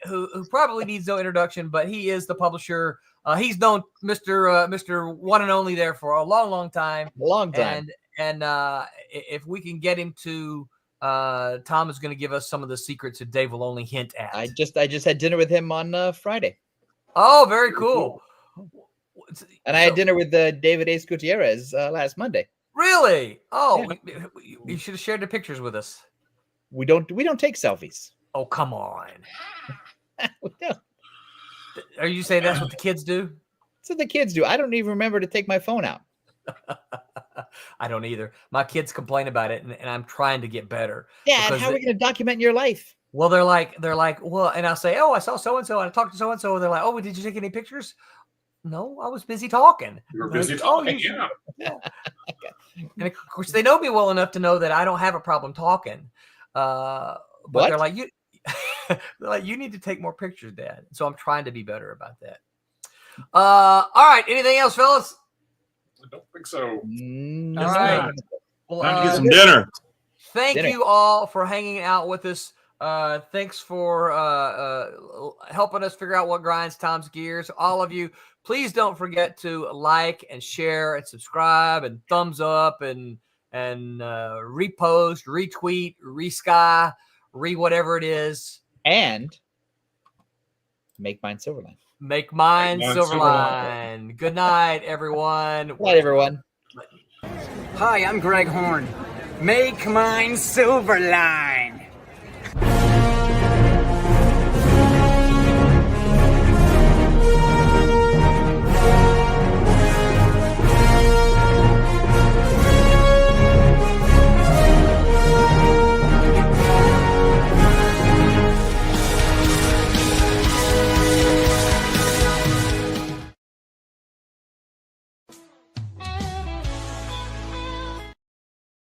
who probably needs no introduction, but he is the publisher. He's known Mr. One and Only there for a long, long time. A long time. And if we can get him to, Tom is going to give us some of the secrets that Dave will only hint at. I just had dinner with him on Friday. Oh, very cool. And I had dinner with David Ace Gutierrez last Monday. Really? Oh, Yeah. you should have shared the pictures with us. We don't take selfies. Oh, come on. We don't. Are you saying that's what the kids do? That's what the kids do. I don't even remember to take my phone out. I don't either. My kids complain about it, and I'm trying to get better. Yeah, and because how are we going to document your life? Well, they're like, well, and I'll say, oh, I saw so and so, and I talked to so and so, and they're like, oh, well, did you take any pictures? No, I was busy talking. You were busy Like, oh, talking. you- Yeah. And of course, they know me well enough to know that I don't have a problem talking. But What? they're like, they're like, you need to take more pictures, Dad. So I'm trying to be better about that. All right. Anything else, fellas? I don't think so. No. All right. Well, Time to get some dinner. thank Dinner. you all for hanging out with us. Thanks for helping us figure out what grinds Tom's gears. All of you, please don't forget to like and share and subscribe and thumbs up and repost, retweet, resky, whatever it is. And make mine Silverline. Make mine Make mine Silverline. Good night, everyone. Good night, everyone. Hi, I'm Greg Horn. Make mine Silverline.